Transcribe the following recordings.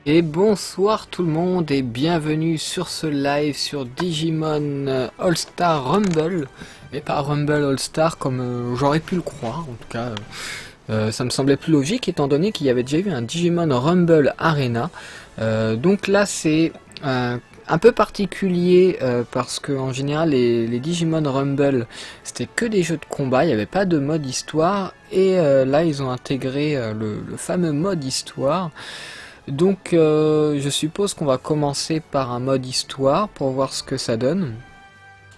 Et bonsoir tout le monde et bienvenue sur ce live sur Digimon All-Star Rumble. Et pas Rumble All-Star comme j'aurais pu le croire, en tout cas ça me semblait plus logique étant donné qu'il y avait déjà eu un Digimon Rumble Arena. Donc là c'est un peu particulier parce que en général les Digimon Rumble c'était que des jeux de combat, il n'y avait pas de mode histoire et là ils ont intégré le fameux mode histoire. Donc je suppose qu'on va commencer par un mode histoire pour voir ce que ça donne.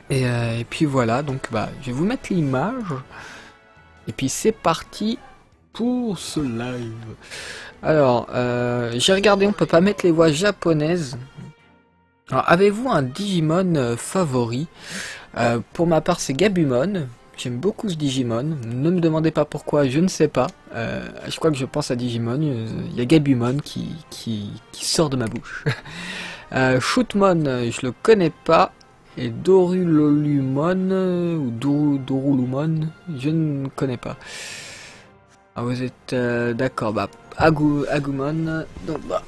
Et puis voilà, donc bah, je vais vous mettre l'image. Et puis c'est parti pour ce live. Alors, j'ai regardé, on peut pas mettre les voix japonaises. Alors, avez-vous un Digimon favori? Pour ma part, c'est Gabumon. J'aime beaucoup ce Digimon. Ne me demandez pas pourquoi, je ne sais pas. Je crois que je pense à Digimon. Il y a Gabumon qui sort de ma bouche. Shootmon, je le connais pas. Et Dorulolumon ou Dorulumon, je ne connais pas. Ah, vous êtes d'accord, bah Agumon. Donc bah,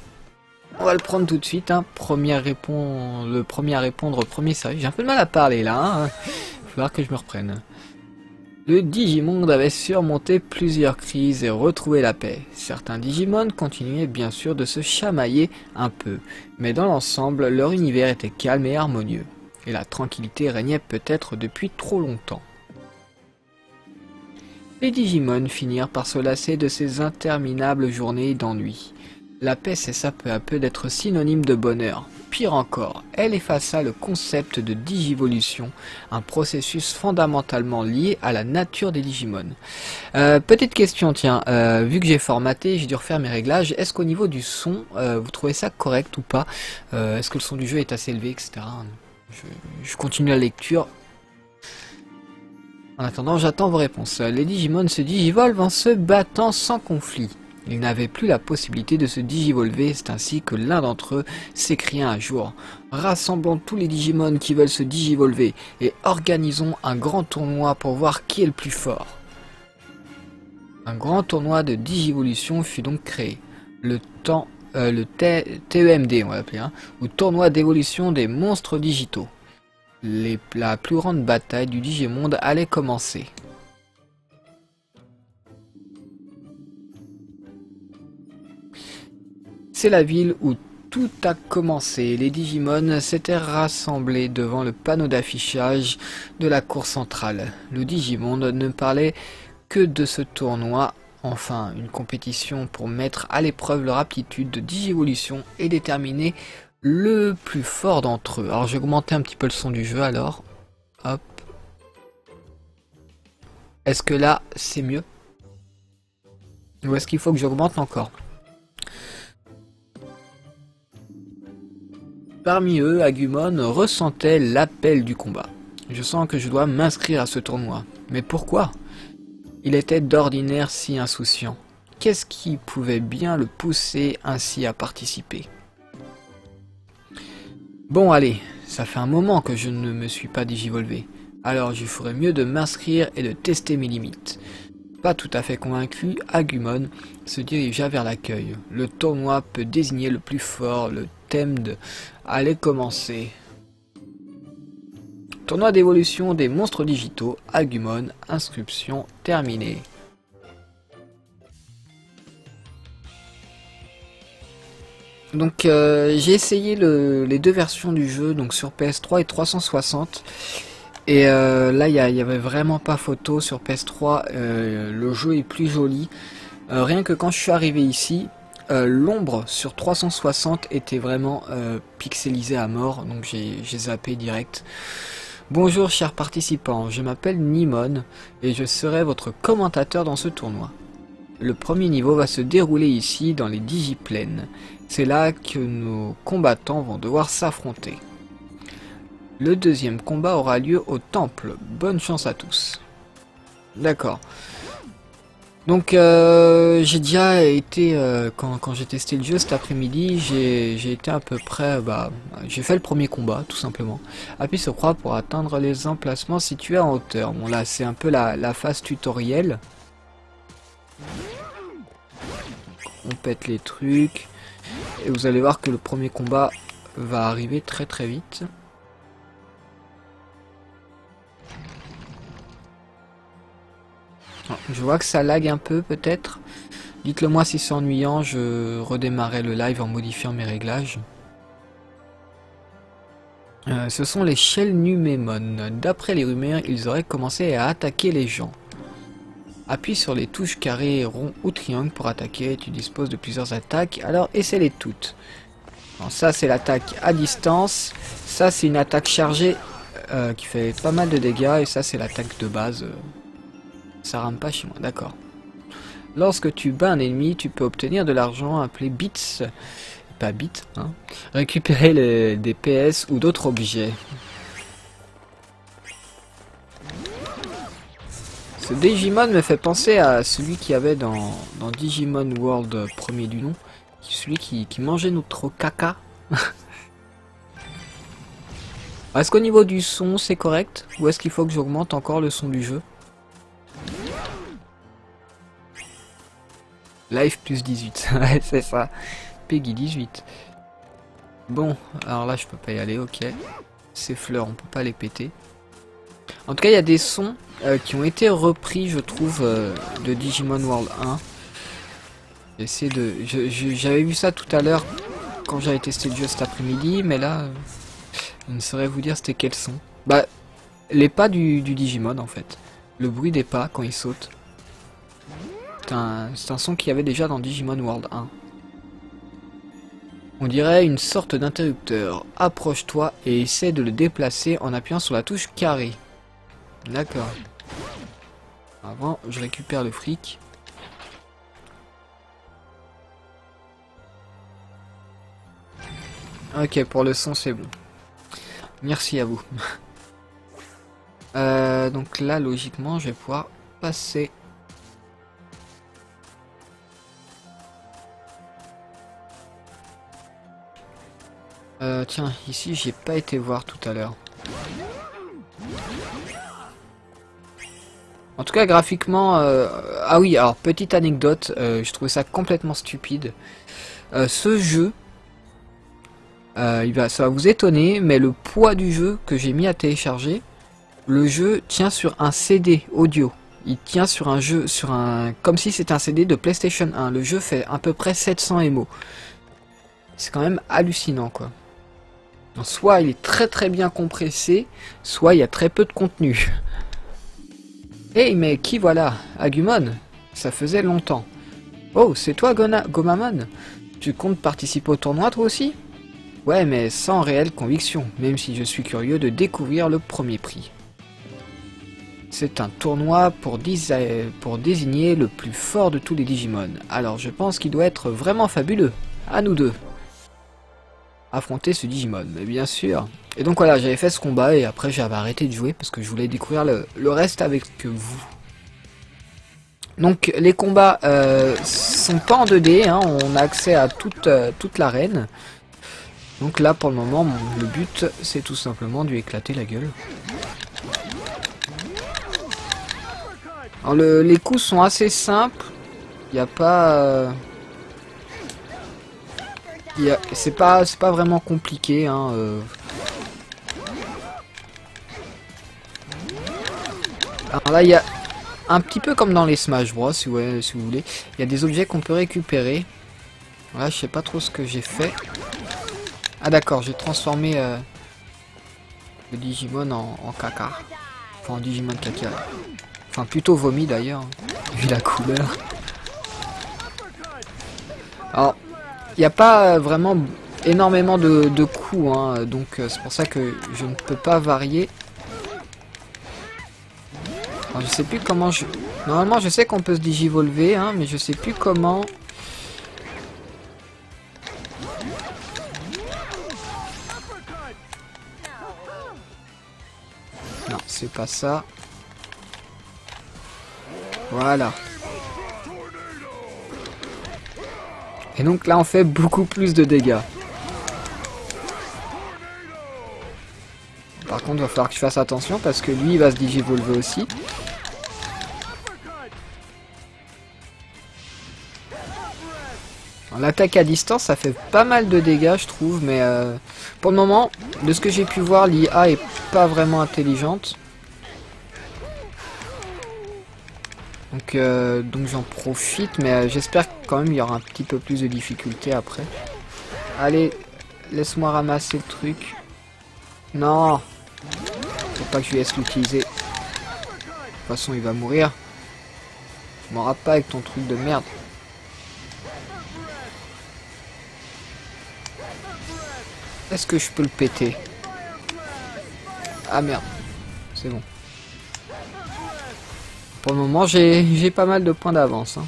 on va le prendre tout de suite. Hein. Le premier à répondre au premier sérieux. J'ai un peu de mal à parler là. Hein. Il va falloir que je me reprenne. Le Digimonde avait surmonté plusieurs crises et retrouvé la paix. Certains Digimon continuaient bien sûr de se chamailler un peu, mais dans l'ensemble, leur univers était calme et harmonieux. Et la tranquillité régnait peut-être depuis trop longtemps. Les Digimon finirent par se lasser de ces interminables journées d'ennui. La paix cessa peu à peu d'être synonyme de bonheur. Pire encore, elle effaça le concept de digivolution, un processus fondamentalement lié à la nature des Digimon. Petite question, tiens, vu que j'ai formaté, j'ai dû refaire mes réglages, est-ce qu'au niveau du son, vous trouvez ça correct ou pas? Est-ce que le son du jeu est assez élevé, etc. Je continue la lecture. En attendant, j'attends vos réponses. Les Digimon se digivolvent en se battant sans conflit. Ils n'avaient plus la possibilité de se digivolver, c'est ainsi que l'un d'entre eux s'écria un jour « Rassemblons tous les Digimon qui veulent se digivolver et organisons un grand tournoi pour voir qui est le plus fort. » Un grand tournoi de digivolution fut donc créé. Le TEMD, on va l'appeler, hein, ou tournoi d'évolution des monstres digitaux. La plus grande bataille du Digimonde allait commencer. C'est la ville où tout a commencé. Les Digimon s'étaient rassemblés devant le panneau d'affichage de la cour centrale. Le Digimonde ne parlait que de ce tournoi, enfin une compétition pour mettre à l'épreuve leur aptitude de digivolution et déterminer le plus fort d'entre eux. Alors je vais augmenter un petit peu le son du jeu alors. Hop. Est-ce que là c'est mieux? Ou est-ce qu'il faut que j'augmente encore? Parmi eux, Agumon ressentait l'appel du combat. Je sens que je dois m'inscrire à ce tournoi. Mais pourquoi? Il était d'ordinaire si insouciant. Qu'est-ce qui pouvait bien le pousser ainsi à participer? Bon allez, ça fait un moment que je ne me suis pas digivolvé. Alors je ferais mieux de m'inscrire et de tester mes limites. Pas tout à fait convaincu, Agumon se dirigea vers l'accueil. Le tournoi peut désigner le plus fort, le TEMD allait commencer. Tournoi d'évolution des monstres digitaux, Agumon, inscription terminée. Donc j'ai essayé les deux versions du jeu, donc sur PS3 et 360. Et là, il y avait vraiment pas photo sur PS3. Le jeu est plus joli. Rien que quand je suis arrivé ici, l'ombre sur 360 était vraiment pixelisée à mort. Donc j'ai zappé direct. Bonjour chers participants, je m'appelle Nimon et je serai votre commentateur dans ce tournoi. Le premier niveau va se dérouler ici dans les Digiplaines. C'est là que nos combattants vont devoir s'affronter. Le deuxième combat aura lieu au temple. Bonne chance à tous. D'accord. Donc j'ai déjà été, quand j'ai testé le jeu cet après-midi, j'ai été à peu près, j'ai fait le premier combat tout simplement. Appuie sur croix pour atteindre les emplacements situés en hauteur. Bon là c'est un peu la phase tutoriel. On pète les trucs. et vous allez voir que le premier combat va arriver très très vite. Je vois que ça lag un peu peut-être. Dites-le moi si c'est ennuyant, je redémarrerai le live en modifiant mes réglages. Ce sont les Shellnumemon. D'après les rumeurs, ils auraient commencé à attaquer les gens. Appuie sur les touches carré, rond ou triangle pour attaquer. Tu disposes de plusieurs attaques, alors essaie-les toutes. Alors ça c'est l'attaque à distance. Ça c'est une attaque chargée qui fait pas mal de dégâts. Et ça c'est l'attaque de base. Ça rame pas chez moi, d'accord. Lorsque tu bats un ennemi, tu peux obtenir de l'argent appelé bits. Pas bits, hein. Récupérer des PS ou d'autres objets. Ce Digimon me fait penser à celui qu'il y avait dans Digimon World premier du nom. Celui qui mangeait notre caca. Est-ce qu'au niveau du son c'est correct? Ou est-ce qu'il faut que j'augmente encore le son du jeu? Live plus 18, ouais c'est ça. Peggy 18. Bon, alors là je peux pas y aller, ok. Ces fleurs, on peut pas les péter. En tout cas, il y a des sons qui ont été repris, je trouve, de Digimon World 1. J'avais vu ça tout à l'heure quand j'avais testé le jeu cet après-midi, mais là, je ne saurais vous dire c'était quel son. Bah, les pas du Digimon en fait. Le bruit des pas quand il saute. C'est un son qu'il y avait déjà dans Digimon World 1. On dirait une sorte d'interrupteur. Approche-toi et essaie de le déplacer en appuyant sur la touche carré. D'accord. Avant, je récupère le fric. Ok, pour le son, c'est bon. Merci à vous. Donc là, logiquement, je vais pouvoir passer. Tiens, ici, j'ai pas été voir tout à l'heure. En tout cas, graphiquement... Ah oui, alors, petite anecdote, je trouvais ça complètement stupide. Ce jeu, ça va vous étonner, mais le poids du jeu que j'ai mis à télécharger, le jeu tient sur un CD audio. Il tient sur un jeu, comme si c'était un CD de PlayStation 1. Le jeu fait à peu près 700 MO. C'est quand même hallucinant, quoi. Soit il est très très bien compressé, soit il y a très peu de contenu. Hey, mais qui voilà? Agumon? Ça faisait longtemps. Oh, c'est toi Gomamon? Tu comptes participer au tournoi toi aussi? Ouais, mais sans réelle conviction, même si je suis curieux de découvrir le premier prix. C'est un tournoi pour désigner le plus fort de tous les Digimon. Alors je pense qu'il doit être vraiment fabuleux. À nous deux. Affronter ce Digimon, mais bien sûr. Et donc voilà, j'avais fait ce combat et après j'avais arrêté de jouer parce que je voulais découvrir le reste avec vous. Donc les combats sont pas en 2D, hein, on a accès à toute l'arène. Donc là pour le moment, le but c'est tout simplement de lui éclater la gueule. Alors les coups sont assez simples, il n'y a pas... c'est pas vraiment compliqué, hein, Alors là il y a un petit peu comme dans les Smash Bros si vous voulez, il y a des objets qu'on peut récupérer. Là je sais pas trop ce que j'ai fait. Ah d'accord, j'ai transformé le Digimon en caca. Enfin en Digimon caca. Enfin plutôt vomi d'ailleurs, vu la couleur. Alors il n'y a pas vraiment énormément de coups, hein, donc c'est pour ça que je ne peux pas varier. Alors, je sais plus comment je... Normalement je sais qu'on peut se digivolver, hein, mais je sais plus comment... Non, c'est pas ça. Voilà. Et donc là on fait beaucoup plus de dégâts. Par contre il va falloir que je fasse attention parce que lui il va se digivolver aussi. L'attaque à distance, ça fait pas mal de dégâts, je trouve, mais pour le moment, de ce que j'ai pu voir, l'IA est pas vraiment intelligente. Donc j'en profite, mais j'espère quand même il y aura un petit peu plus de difficulté après. Allez, laisse-moi ramasser le truc. Non, faut pas que je lui laisse l'utiliser. De toute façon, il va mourir. Tu m'auras pas avec ton truc de merde. Est-ce que je peux le péter? Ah merde, c'est bon. Pour le moment, j'ai pas mal de points d'avance. Hein.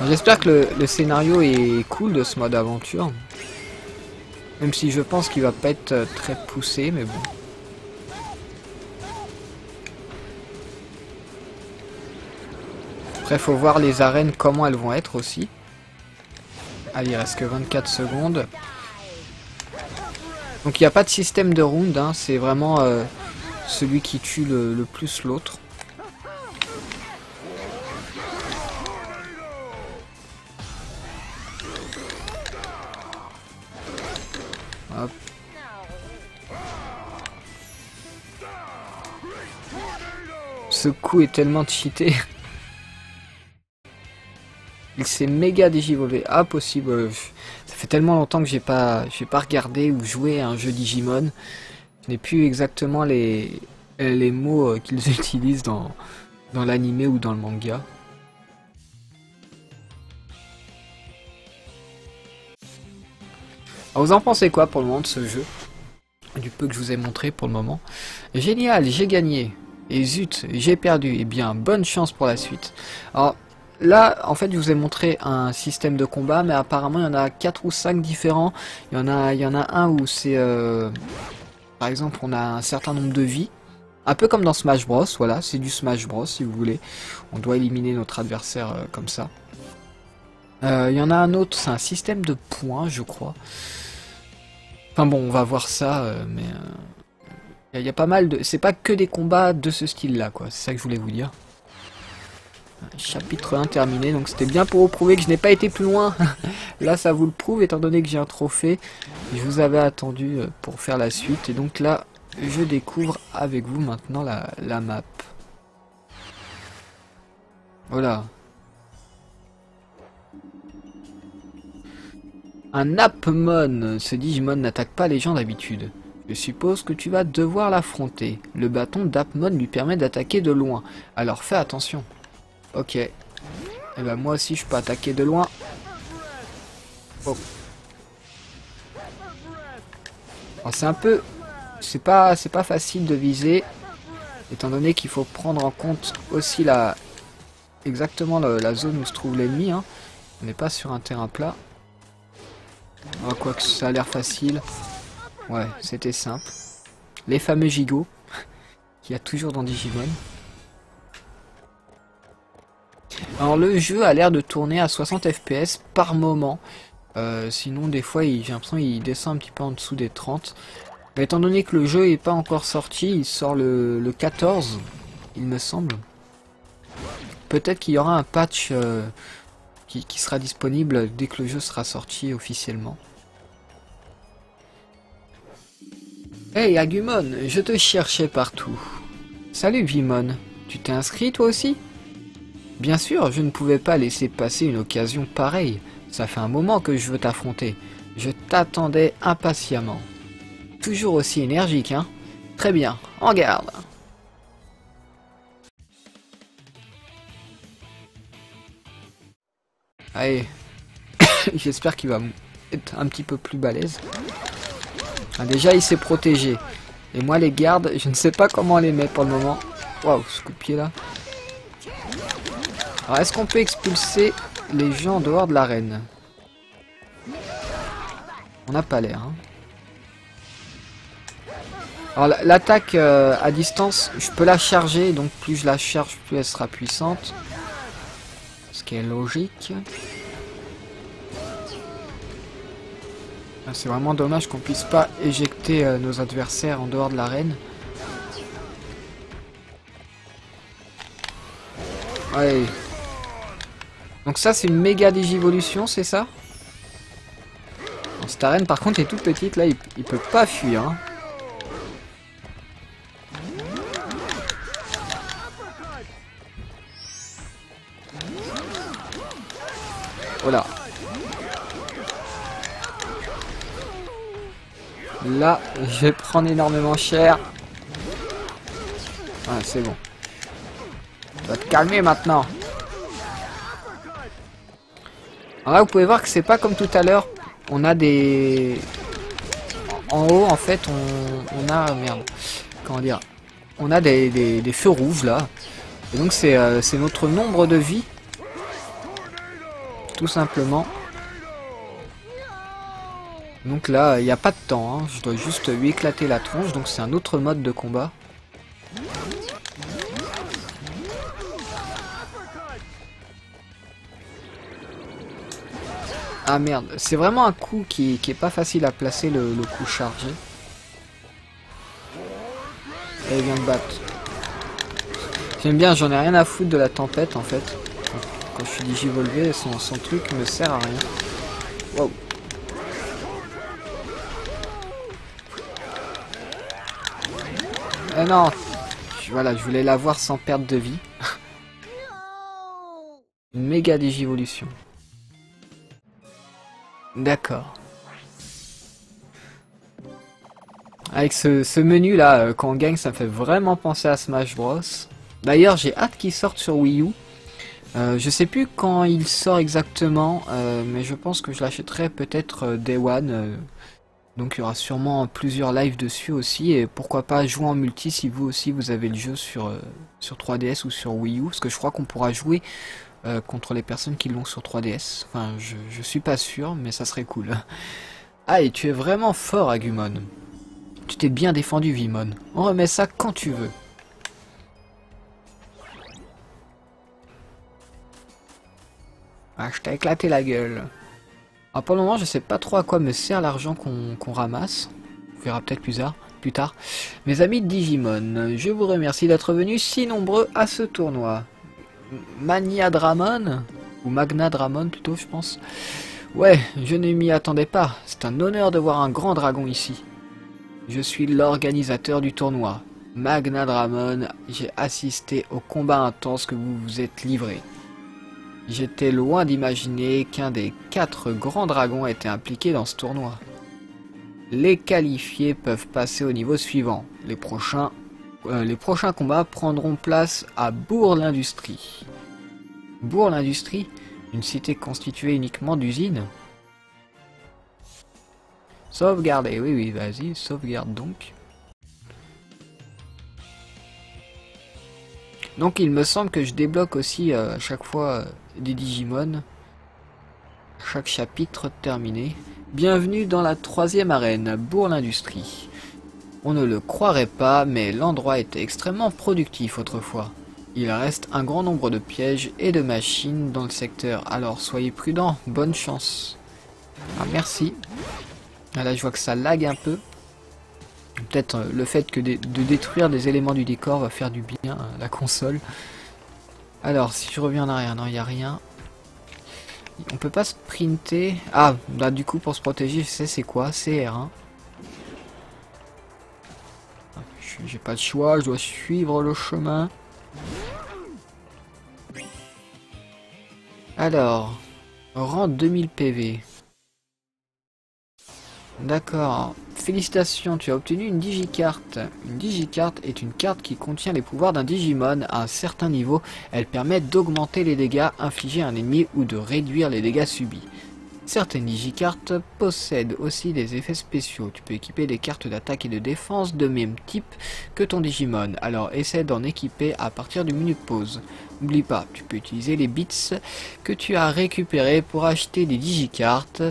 J'espère que le scénario est cool de ce mode aventure. Même si je pense qu'il va pas être très poussé, mais bon. Après, faut voir les arènes, comment elles vont être aussi. Allez, il reste que 24 secondes. Donc il n'y a pas de système de round, hein, c'est vraiment celui qui tue le plus l'autre. Hop. Ce coup est tellement cheaté. Il s'est méga digivolvé. Ah, possible. Ça fait tellement longtemps que j'ai pas regardé ou joué à un jeu Digimon. Je n'ai plus exactement les mots qu'ils utilisent dans l'anime ou dans le manga. Alors, vous en pensez quoi pour le moment de ce jeu? Du peu que je vous ai montré pour le moment. Génial, j'ai gagné. Et zut, j'ai perdu. Eh bien, bonne chance pour la suite. Alors, là, en fait, je vous ai montré un système de combat, mais apparemment, il y en a 4 ou 5 différents. Il y en a un où c'est... par exemple, on a un certain nombre de vies. Un peu comme dans Smash Bros, voilà, c'est du Smash Bros, si vous voulez. On doit éliminer notre adversaire comme ça. Il y en a un autre, c'est un système de points, je crois. Enfin bon, on va voir ça, mais... Il y a pas mal de... C'est pas que des combats de ce style-là, quoi. C'est ça que je voulais vous dire. Chapitre 1 terminé, donc c'était bien pour vous prouver que je n'ai pas été plus loin. Là, ça vous le prouve, étant donné que j'ai un trophée. Je vous avais attendu pour faire la suite. Et donc là, je découvre avec vous maintenant la map. Voilà. Un Appmon. Ce Digimon n'attaque pas les gens d'habitude. Je suppose que tu vas devoir l'affronter. Le bâton d'Appmon lui permet d'attaquer de loin. Alors fais attention. Ok. Et ben moi aussi je peux attaquer de loin. Oh. Alors c'est un peu... C'est pas facile de viser. Étant donné qu'il faut prendre en compte aussi exactement la zone où se trouve l'ennemi. Hein. On n'est pas sur un terrain plat. Oh, quoique ça a l'air facile. Ouais, c'était simple. Les fameux gigots. Qu'il y a toujours dans Digimon. Alors le jeu a l'air de tourner à 60 fps par moment. Sinon des fois j'ai l'impression qu'il descend un petit peu en dessous des 30. Mais étant donné que le jeu n'est pas encore sorti, il sort le 14, il me semble. Peut-être qu'il y aura un patch qui sera disponible dès que le jeu sera sorti officiellement. Hey Agumon, je te cherchais partout. Salut Vimon, tu t'es inscrit toi aussi? Bien sûr, je ne pouvais pas laisser passer une occasion pareille. Ça fait un moment que je veux t'affronter. Je t'attendais impatiemment. Toujours aussi énergique, hein? Très bien, en garde. Allez, j'espère qu'il va être un petit peu plus balèze. Ah, déjà, il s'est protégé. Et moi, les gardes, je ne sais pas comment on les met pour le moment. Waouh, ce coup de pied là. Alors, est-ce qu'on peut expulser les gens en dehors de l'arène? On n'a pas l'air. Hein. Alors, l'attaque à distance, je peux la charger. Donc, plus je la charge, plus elle sera puissante. Ce qui est logique. C'est vraiment dommage qu'on puisse pas éjecter nos adversaires en dehors de l'arène. Ouais. Donc ça c'est une méga digivolution, c'est ça? Cette arène par contre est toute petite, là il peut pas fuir. Hein. Voilà. Là, je vais prendre énormément cher. Ah, c'est bon. Va te calmer maintenant. Alors là, vous pouvez voir que c'est pas comme tout à l'heure. On a des... En haut, en fait, on a... Merde. Comment dire? On a des feux rouges, là. Et donc, c'est notre nombre de vies. Tout simplement. Donc là, il n'y a pas de temps. Hein. Je dois juste lui éclater la tronche. Donc, c'est un autre mode de combat. Ah merde, c'est vraiment un coup qui est pas facile à placer, le coup chargé. Et il vient de battre. J'aime bien, j'en ai rien à foutre de la tempête en fait. Quand je suis digivolvé, son truc me sert à rien. Wow. Ah non, voilà, je voulais l'avoir sans perte de vie. Une méga digivolution. D'accord. Avec ce menu là, quand on gagne, ça me fait vraiment penser à Smash Bros. D'ailleurs, j'ai hâte qu'il sorte sur Wii U. Je sais plus quand il sort exactement, mais je pense que je l'achèterai peut-être Day One. Donc il y aura sûrement plusieurs lives dessus aussi, et pourquoi pas jouer en multi si vous aussi vous avez le jeu sur 3DS ou sur Wii U, parce que je crois qu'on pourra jouer contre les personnes qui l'ont sur 3DS. Enfin, je suis pas sûr, mais ça serait cool. Ah, et tu es vraiment fort, Agumon. Tu t'es bien défendu, Vimon. On remet ça quand tu veux. Ah, je t'ai éclaté la gueule. Alors pour le moment, je sais pas trop à quoi me sert l'argent qu'on ramasse. On verra peut-être plus tard. Mes amis de Digimon, je vous remercie d'être venus si nombreux à ce tournoi. Mania Dramon, ou Magna Dramon plutôt, je pense. Ouais, je ne m'y attendais pas. C'est un honneur de voir un grand dragon ici. Je suis l'organisateur du tournoi. Magna Dramon, j'ai assisté au combat intense que vous vous êtes livré. J'étais loin d'imaginer qu'un des 4 grands dragons était impliqué dans ce tournoi. Les qualifiés peuvent passer au niveau suivant. Les prochains combats prendront place à Bourg-l'Industrie. Bourg-l'Industrie, une cité constituée uniquement d'usines. Sauvegarder, oui, vas-y, sauvegarde donc. Donc il me semble que je débloque aussi à chaque fois des Digimon. Chaque chapitre terminé. Bienvenue dans la 3e arène, Bourg-l'Industrie. On ne le croirait pas, mais l'endroit était extrêmement productif autrefois. Il reste un grand nombre de pièges et de machines dans le secteur, alors soyez prudents, bonne chance. Ah merci. Ah, là je vois que ça lag un peu. Peut-être le fait que de détruire des éléments du décor va faire du bien à la console. Alors si je reviens en arrière, non il n'y a rien. On peut pas sprinter. Ah bah du coup pour se protéger je sais c'est quoi, c'est R1. J'ai pas le choix, je dois suivre le chemin. Alors, rang 2000 PV. D'accord. Félicitations, tu as obtenu une digicarte. Une digicarte est une carte qui contient les pouvoirs d'un Digimon à un certain niveau. Elle permet d'augmenter les dégâts infligés à un ennemi ou de réduire les dégâts subis. Certaines digicartes possèdent aussi des effets spéciaux. Tu peux équiper des cartes d'attaque et de défense de même type que ton Digimon. Alors essaie d'en équiper à partir du menu de pause. N'oublie pas, tu peux utiliser les bits que tu as récupérés pour acheter des digicartes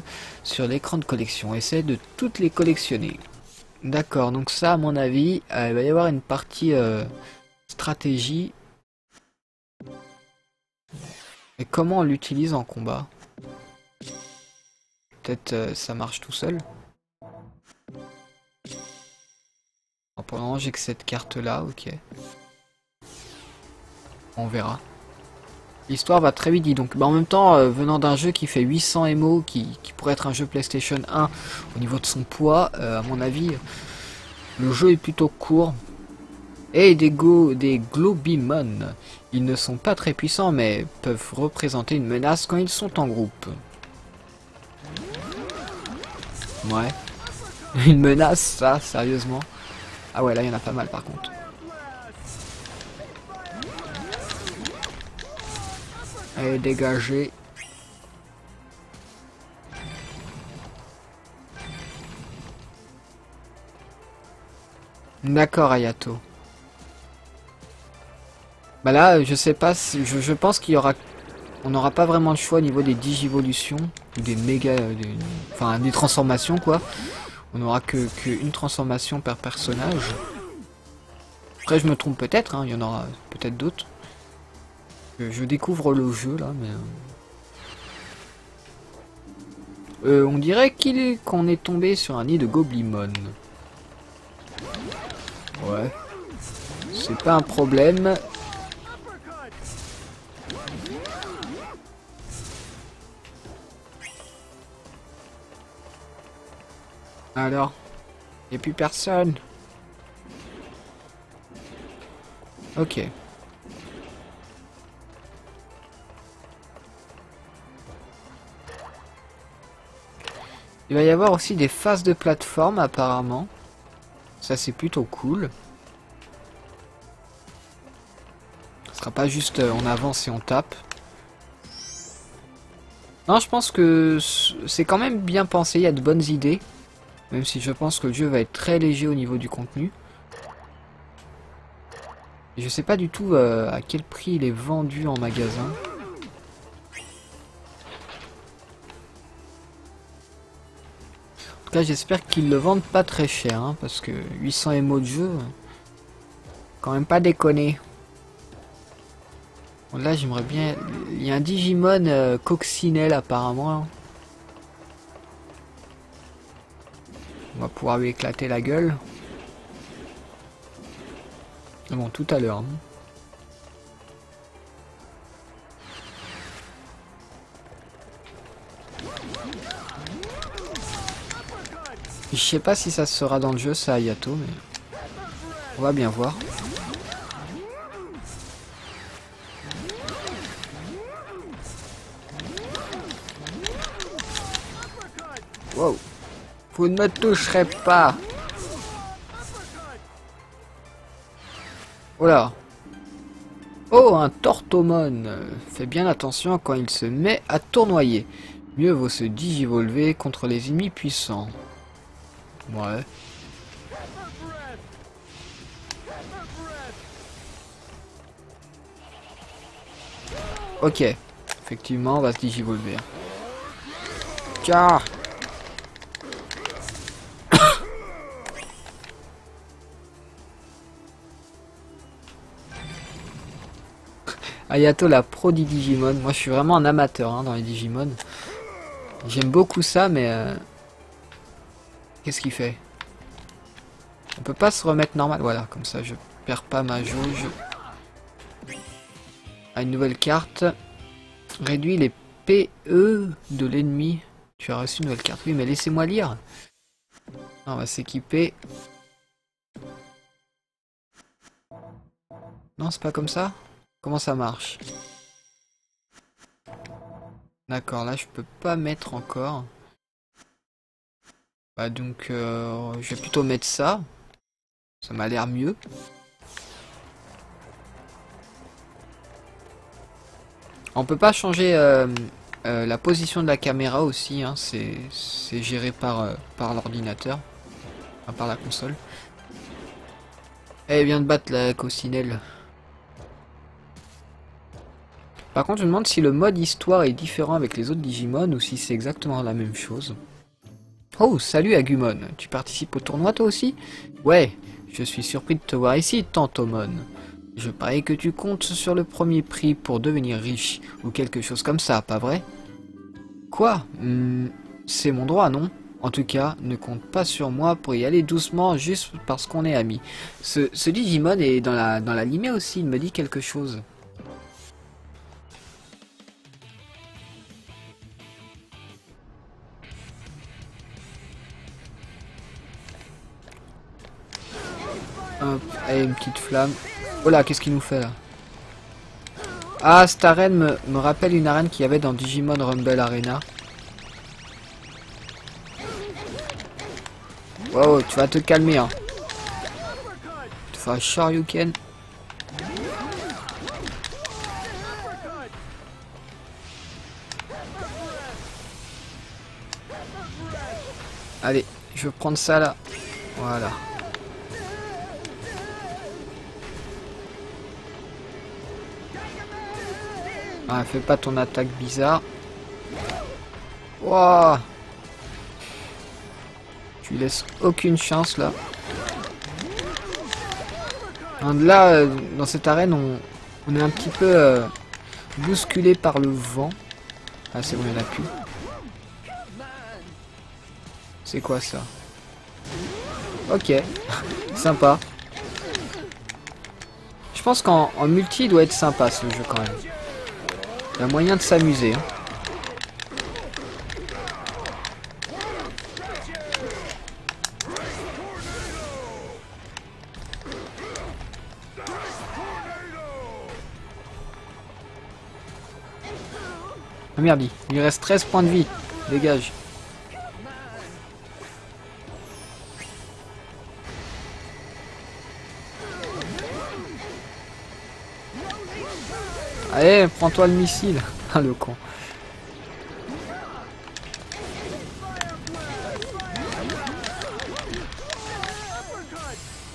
sur l'écran de collection. Essaie de toutes les collectionner. D'accord, donc ça à mon avis, il va y avoir une partie stratégie. Et comment on l'utilise en combat? Peut-être ça marche tout seul. Pour le moment j'ai que cette carte là, ok. On verra. L'histoire va très vite, dis donc. Bah, en même temps, venant d'un jeu qui fait 800 MO, qui pourrait être un jeu PlayStation 1 au niveau de son poids, à mon avis, le jeu est plutôt court. Et des Globimon. Ils ne sont pas très puissants, mais peuvent représenter une menace quand ils sont en groupe. Ouais. Une menace, ça, sérieusement. Ah ouais, là, il y en a pas mal, par contre. Allez, dégagez. D'accord, Ayato. Bah là, je sais pas, je pense qu'il y aura... On n'aura pas vraiment le choix au niveau des digivolutions, ou des méga... enfin, des transformations, quoi. On n'aura que une transformation par personnage. Après, je me trompe peut-être, hein, il y en aura peut-être d'autres. Je découvre le jeu, là, mais... on dirait qu'on est tombé sur un nid de Goblimon. Ouais. C'est pas un problème. Alors, y a plus personne. Ok. Il va y avoir aussi des phases de plateforme apparemment. Ça c'est plutôt cool. Ce sera pas juste on avance et on tape. Non, je pense que c'est quand même bien pensé, il y a de bonnes idées. Même si je pense que le jeu va être très léger au niveau du contenu. Et je sais pas du tout à quel prix il est vendu en magasin. En tout cas, j'espère qu'ils le vendent pas très cher, hein, parce que 800 MO de jeu, quand même pas déconner. Bon, là, j'aimerais bien... Il y a un Digimon Coccinelle apparemment. Hein. On va pouvoir lui éclater la gueule. Bon, tout à l'heure. Hein. Je sais pas si ça sera dans le jeu, ça, Ayato, mais... On va bien voir. Wow. Vous ne me toucherez pas. Voilà. Oh, un Tortomon. Fais bien attention quand il se met à tournoyer. Mieux vaut se digivolver contre les ennemis puissants. Ouais. Ok. Effectivement, on va se digivolver. Tiens. Ayato, la pro du Digimon. Moi, je suis vraiment un amateur hein, dans les Digimon. J'aime beaucoup ça, mais... Qu'est-ce qu'il fait? On peut pas se remettre normal. Voilà, comme ça, je perds pas ma jauge. Ah, une nouvelle carte. Réduit les PE de l'ennemi. Tu as reçu une nouvelle carte. Oui, mais laissez-moi lire. On va s'équiper. Non, c'est pas comme ça? Comment ça marche? D'accord, là je peux pas mettre encore. Bah donc je vais plutôt mettre ça. Ça m'a l'air mieux. On peut pas changer la position de la caméra aussi, hein. C'est géré par l'ordinateur. Enfin, par la console. Elle vient de battre la coccinelle. Par contre, je me demande si le mode histoire est différent avec les autres Digimon ou si c'est exactement la même chose. Oh, salut Agumon. Tu participes au tournoi toi aussi? Ouais, je suis surpris de te voir ici, Tantomon. Je parie que tu comptes sur le premier prix pour devenir riche, ou quelque chose comme ça, pas vrai? Quoi? C'est mon droit, non? En tout cas, ne compte pas sur moi pour y aller doucement juste parce qu'on est amis. Ce Digimon est dans l'anime aussi, il me dit quelque chose. Hop, allez, une petite flamme. Oh là, qu'est-ce qu'il nous fait là? Ah, cette arène me rappelle une arène qu'il y avait dans Digimon Rumble Arena. Wow, tu vas te calmer, hein. Tu fais un Shoryuken. Allez, je vais prendre ça là. Voilà. Ah, fais pas ton attaque bizarre. Wow. Tu lui laisses aucune chance là. Donc là, dans cette arène, on est un petit peu bousculé par le vent. Ah, c'est bon, il n'y en a plus. C'est quoi ça? Ok, sympa. Je pense qu'en multi, il doit être sympa ce jeu quand même. Il y a moyen de s'amuser. Hein. Ah merde, il lui reste 13 points de vie. Dégage. Allez, prends-toi le missile. Ah, le con.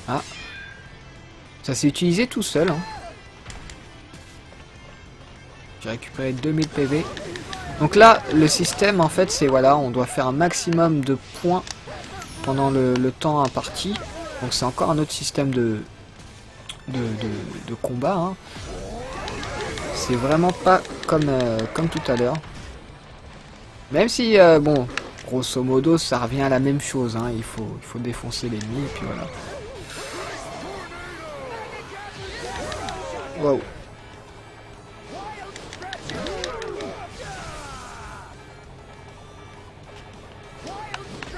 Ah. Ça s'est utilisé tout seul. Hein. J'ai récupéré 2000 PV. Donc là, le système, en fait, c'est voilà, on doit faire un maximum de points pendant le temps imparti. Donc c'est encore un autre système de combat. Hein. C'est vraiment pas comme, comme tout à l'heure. Même si, bon, grosso modo, ça revient à la même chose. Hein. Il faut défoncer l'ennemi, et puis voilà. Wow.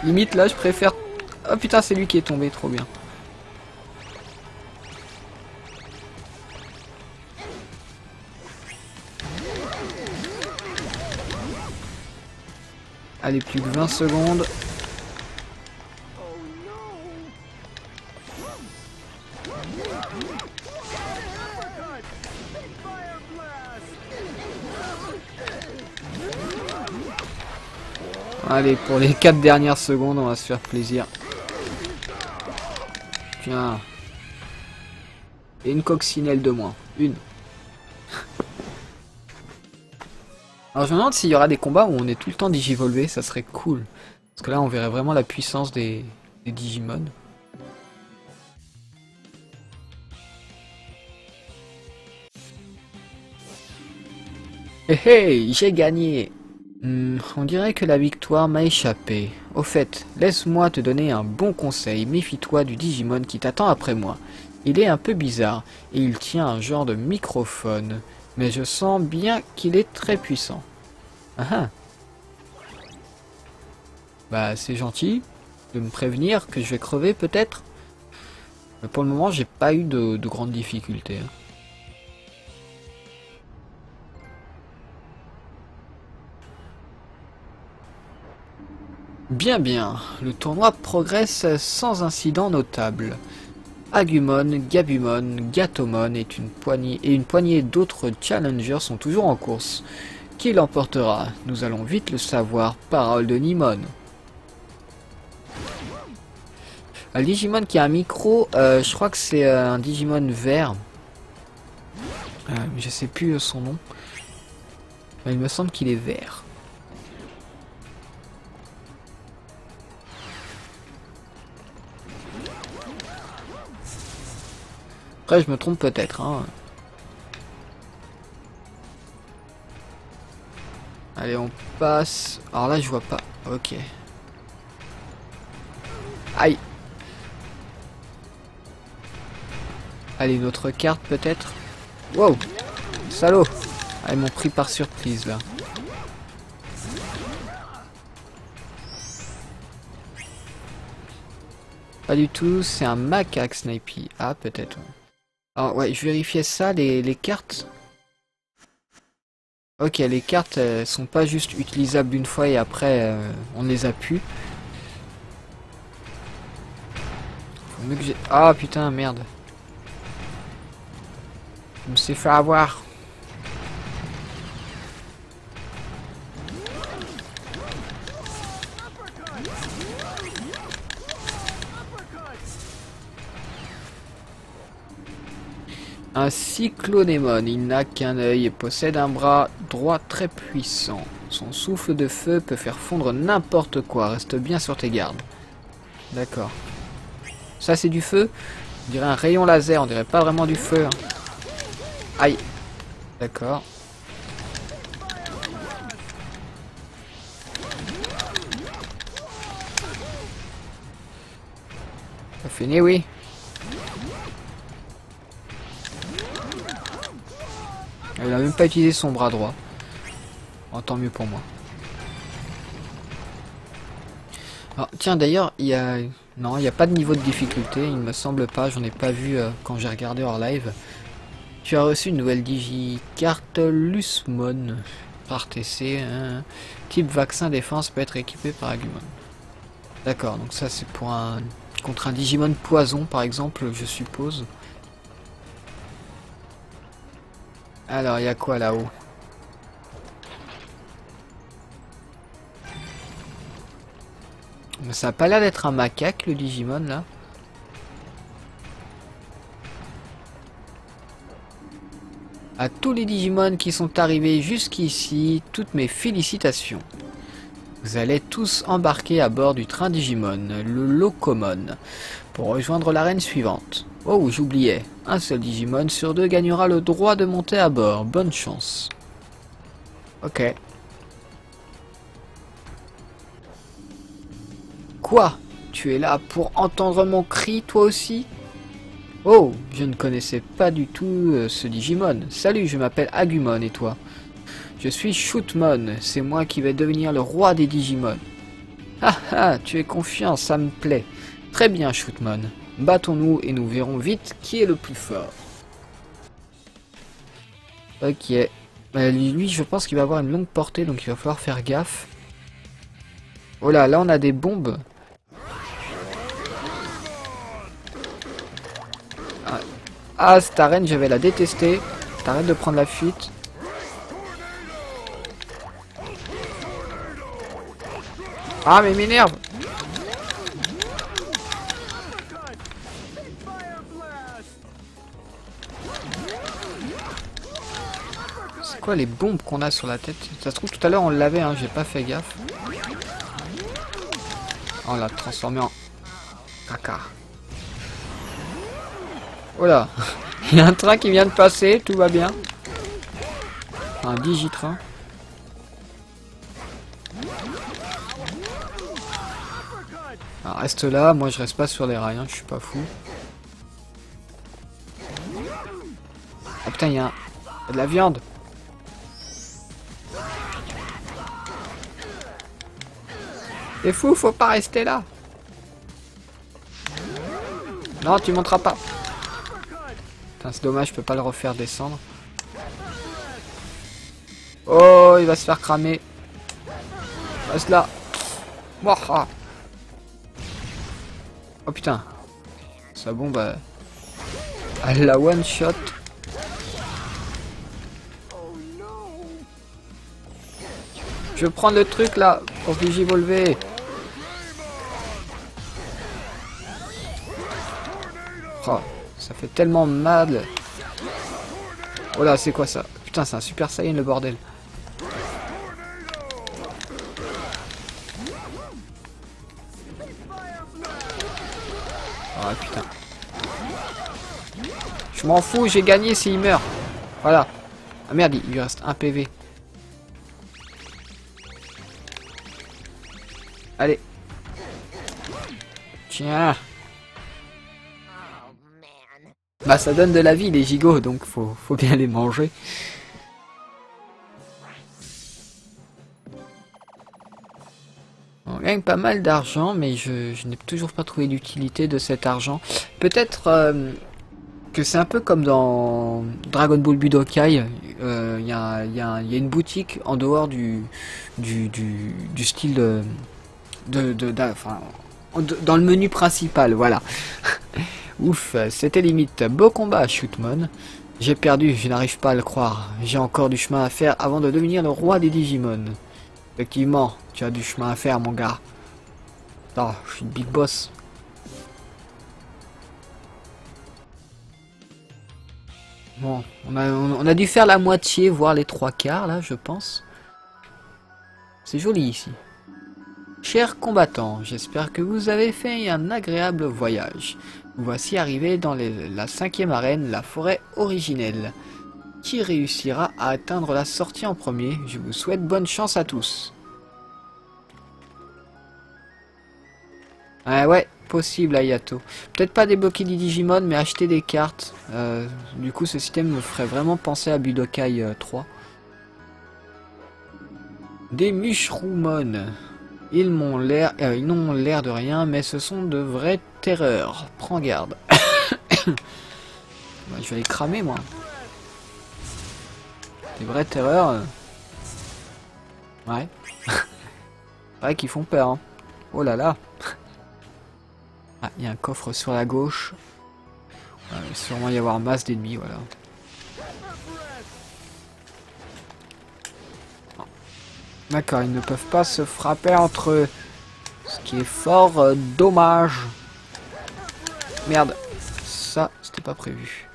Limite, là, je préfère... Oh putain, c'est lui qui est tombé, trop bien. Allez, plus que 20 secondes. Allez, pour les 4 dernières secondes, on va se faire plaisir. Tiens. Et une coccinelle de moins. Une. Alors je me demande s'il y aura des combats où on est tout le temps digivolvé, ça serait cool. Parce que là on verrait vraiment la puissance des Digimon. Hé hé, j'ai gagné. On dirait que la victoire m'a échappé. Au fait, laisse-moi te donner un bon conseil. Méfie-toi du Digimon qui t'attend après moi. Il est un peu bizarre et il tient un genre de microphone. Mais je sens bien qu'il est très puissant. Ah ah. Bah c'est gentil de me prévenir que je vais crever peut-être. Mais pour le moment j'ai pas eu de grandes difficultés. Hein. Bien bien, le tournoi progresse sans incident notable. Agumon, Gabumon, Gatomon et une poignée d'autres challengers sont toujours en course. Qui l'emportera? Nous allons vite le savoir, parole de Nimon. Un Digimon qui a un micro, je crois que c'est un Digimon vert. Je sais plus son nom. Mais il me semble qu'il est vert. Après, je me trompe peut-être. Hein. Allez, on passe. Alors là, je vois pas. Ok. Aïe. Allez, une autre carte peut-être. Wow. Salaud. Ah, ils m'ont pris par surprise là. Pas du tout, c'est un macaque Snipey. Ah, peut-être. Ouais. Alors, ouais, je vérifiais ça, les cartes. Ok, les cartes sont pas juste utilisables une fois et après on ne les a plus. Faut mieux que j'ai... Ah putain, merde. Je me suis fait avoir. Un cyclonémon, il n'a qu'un œil et possède un bras droit très puissant. Son souffle de feu peut faire fondre n'importe quoi, reste bien sur tes gardes. D'accord. Ça c'est du feu? On dirait un rayon laser, on dirait pas vraiment du feu. Hein. Aïe. D'accord. Ça finit, oui. Il a même pas utilisé son bras droit. Oh, tant mieux pour moi. Alors, tiens, d'ailleurs, il y a... Non, il n'y a pas de niveau de difficulté, il me semble pas, j'en ai pas vu quand j'ai regardé hors live. Tu as reçu une nouvelle digicarte Lusmon par TC. Hein. Type vaccin défense peut être équipé par Agumon. D'accord, donc ça c'est pour un... contre un Digimon poison par exemple, je suppose. Alors, il y a quoi là-haut? Ça a pas l'air d'être un macaque le Digimon là. À tous les Digimon qui sont arrivés jusqu'ici, toutes mes félicitations. Vous allez tous embarquer à bord du train Digimon, le Locomon, pour rejoindre l'arène suivante. Oh, j'oubliais, un seul Digimon sur deux gagnera le droit de monter à bord. Bonne chance. Ok. Quoi? Tu es là pour entendre mon cri, toi aussi? Oh, je ne connaissais pas du tout ce Digimon. Salut, je m'appelle Agumon, et toi? Je suis Shootmon, c'est moi qui vais devenir le roi des Digimon. Ah ah, tu es confiant, ça me plaît. Très bien, Shootmon. Battons-nous et nous verrons vite qui est le plus fort. Ok. Lui, je pense qu'il va avoir une longue portée, donc il va falloir faire gaffe. Oh là, là on a des bombes. Ah, cette arène, je vais la détester. T'arrêtes de prendre la fuite. Ah, mais m'énerve. C'est quoi les bombes qu'on a sur la tête? Ça se trouve, tout à l'heure, on l'avait, hein, j'ai pas fait gaffe. Oh, on l'a transformé en caca. Oh là. Il y a un train qui vient de passer, tout va bien. Un digitrain. Alors, reste là, moi je reste pas sur les rails, hein, je suis pas fou. Ah putain, il y a de la viande. C'est fou, faut pas rester là. Non, tu monteras pas. Putain, c'est dommage, je peux pas le refaire descendre. Oh, il va se faire cramer. Reste là. Mouah. Oh putain. Sa bombe, elle la one shot. Je vais prendre le truc là pour digivolver. Oh, ça fait tellement mal. Oh là, c'est quoi ça? Putain, c'est un Super Saiyan le bordel. Ah putain. Je m'en fous, j'ai gagné s'il meurt. Voilà. Ah merde, il lui reste un PV. Allez. Tiens. Bah ça donne de la vie les gigots, donc faut bien les manger. Bon, gagne pas mal d'argent, mais je n'ai toujours pas trouvé l'utilité de cet argent. Peut-être que c'est un peu comme dans Dragon Ball Budokai. Il y a une boutique en dehors du style enfin, dans le menu principal, voilà. Ouf, c'était limite. Beau combat, Shootmon. J'ai perdu, je n'arrive pas à le croire. J'ai encore du chemin à faire avant de devenir le roi des Digimon. Effectivement, tu as du chemin à faire, mon gars. Oh, je suis le big boss. Bon, on a dû faire la moitié, voire les 3/4, là, je pense. C'est joli ici. Chers combattants, j'espère que vous avez fait un agréable voyage. Vous voici arrivés dans la 5e arène, la forêt originelle. Qui réussira à atteindre la sortie en premier? Je vous souhaite bonne chance à tous. Ah ouais, possible Ayato. Peut-être pas débloquer des Digimon, mais acheter des cartes. Du coup, ce système me ferait vraiment penser à Budokai 3. Des Mushroomon. Ils n'ont l'air de rien, mais ce sont de vraies terreurs. Prends garde. Bah, je vais les cramer, moi. Des vraies terreurs. Ouais. Ouais, qui font peur. Hein. Oh là là. Ah, il y a un coffre sur la gauche. Il va sûrement y avoir masse d'ennemis, voilà. D'accord, ils ne peuvent pas se frapper entre eux. Ce qui est fort dommage. Merde. Ça, c'était pas prévu.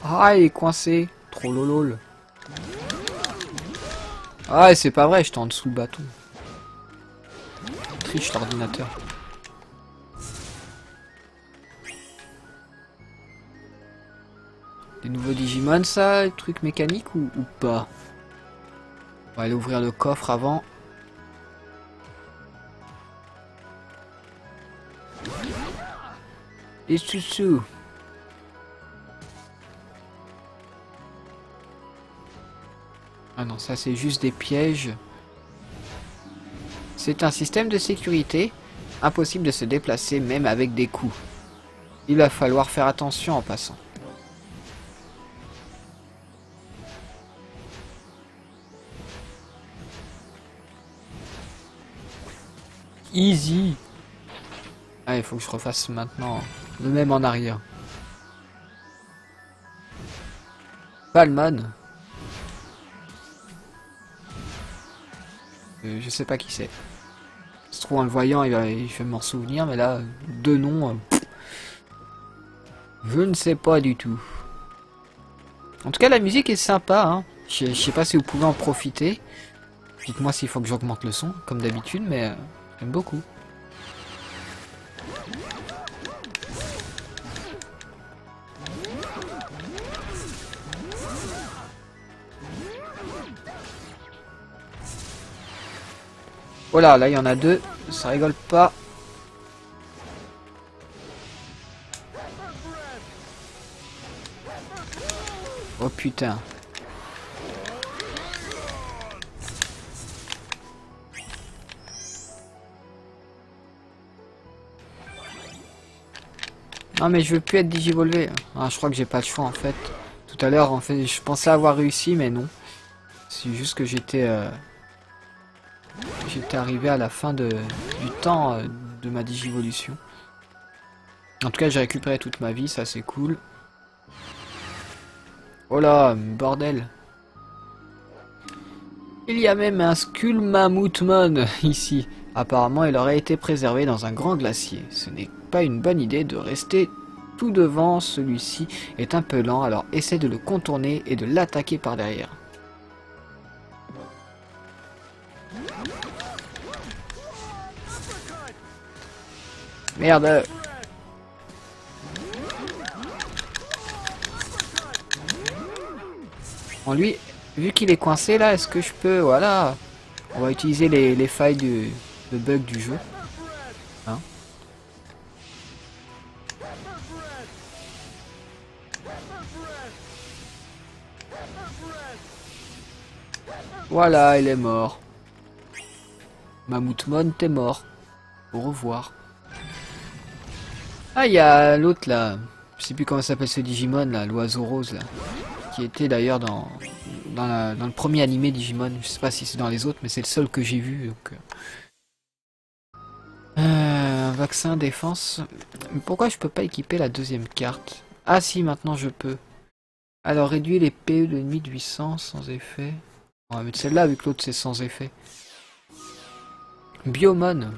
Ah, il est coincé. Trop lolol. Ah, c'est pas vrai, j'étais en dessous le bâton. Triche l'ordinateur. Des nouveaux Digimon, ça, truc mécanique ou pas? On va aller ouvrir le coffre avant. Et Susu. Ah non, ça c'est juste des pièges. C'est un système de sécurité. Impossible de se déplacer même avec des coups. Il va falloir faire attention en passant. Easy. Ah, il faut que je refasse maintenant le même en arrière. Palman. Je sais pas qui c'est. Se trouve en le voyant, je vais m'en souvenir, mais là, deux noms, je ne sais pas du tout. En tout cas, la musique est sympa. Hein. Je sais pas si vous pouvez en profiter. Dites-moi s'il faut que j'augmente le son, comme d'habitude, mais j'aime beaucoup. Voilà, là il y en a deux, ça rigole pas. Oh putain. Non mais je veux plus être digivolvé. Ah, je crois que j'ai pas le choix en fait. Tout à l'heure en fait je pensais avoir réussi mais non. C'est juste que j'étais arrivé à la fin du temps de ma digivolution. En tout cas j'ai récupéré toute ma vie, ça c'est cool. Oh là, bordel. Il y a même un Skullmamoutmon ici. Apparemment il aurait été préservé dans un grand glacier. Ce n'est pas une bonne idée de rester tout devant, celui-ci est un peu lent, alors essaie de le contourner et de l'attaquer par derrière. Merde. Bon, lui, vu qu'il est coincé là, est-ce que je peux... Voilà. On va utiliser les failles de bug du jeu. Hein? Voilà, il est mort. Mammouthmon, t'es mort. Au revoir. Ah, il y a l'autre là. Je sais plus comment s'appelle ce Digimon là, l'oiseau rose là. Qui était d'ailleurs dans le premier animé Digimon. Je sais pas si c'est dans les autres, mais c'est le seul que j'ai vu. Donc, un vaccin défense. Mais pourquoi je peux pas équiper la deuxième carte? Ah si, maintenant je peux. Alors réduire les PE de l'ennemi de 800 sans effet. On va mettre celle-là vu que l'autre c'est sans effet. Biomon.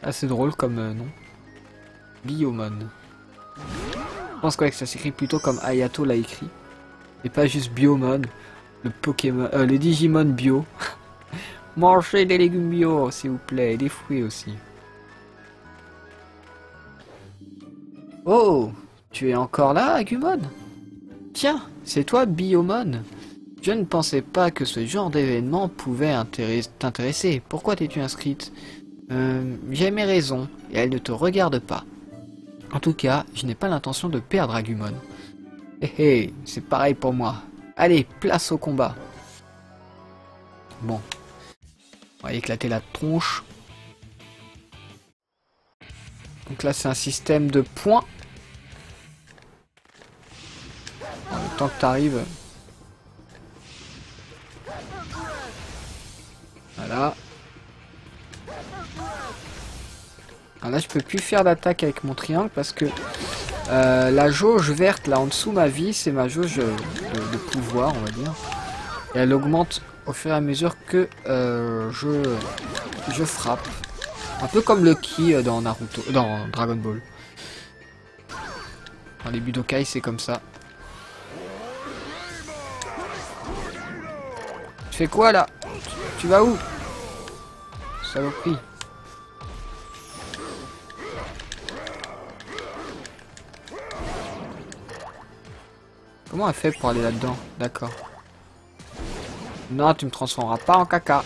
Ah c'est drôle comme nom. Biomon. Je pense que ça s'écrit plutôt comme Ayato l'a écrit. Et pas juste Biomon. Le Pokémon. Le Digimon bio. Mangez des légumes bio s'il vous plaît. Et des fruits aussi. Oh, tu es encore là, Agumon? Tiens, c'est toi, Biomon. Je ne pensais pas que ce genre d'événement pouvait t'intéresser. Pourquoi t'es-tu inscrite? J'ai mes raisons, et elles ne te regardent pas. En tout cas, je n'ai pas l'intention de perdre Agumon. Hé hé, c'est pareil pour moi. Allez, place au combat. Bon. On va éclater la tronche. Donc là, c'est un système de points. Le temps que t'arrives. Voilà. Alors là, je peux plus faire d'attaque avec mon triangle parce que la jauge verte là en dessous ma vie, c'est ma jauge de pouvoir, on va dire. Et elle augmente au fur et à mesure que je frappe. Un peu comme le ki dans Naruto, dans Dragon Ball. Dans les Budokai, c'est comme ça. Tu fais quoi là? Tu vas où? Saloperie. Comment elle fait pour aller là-dedans? D'accord. Non, tu me transformeras pas en caca.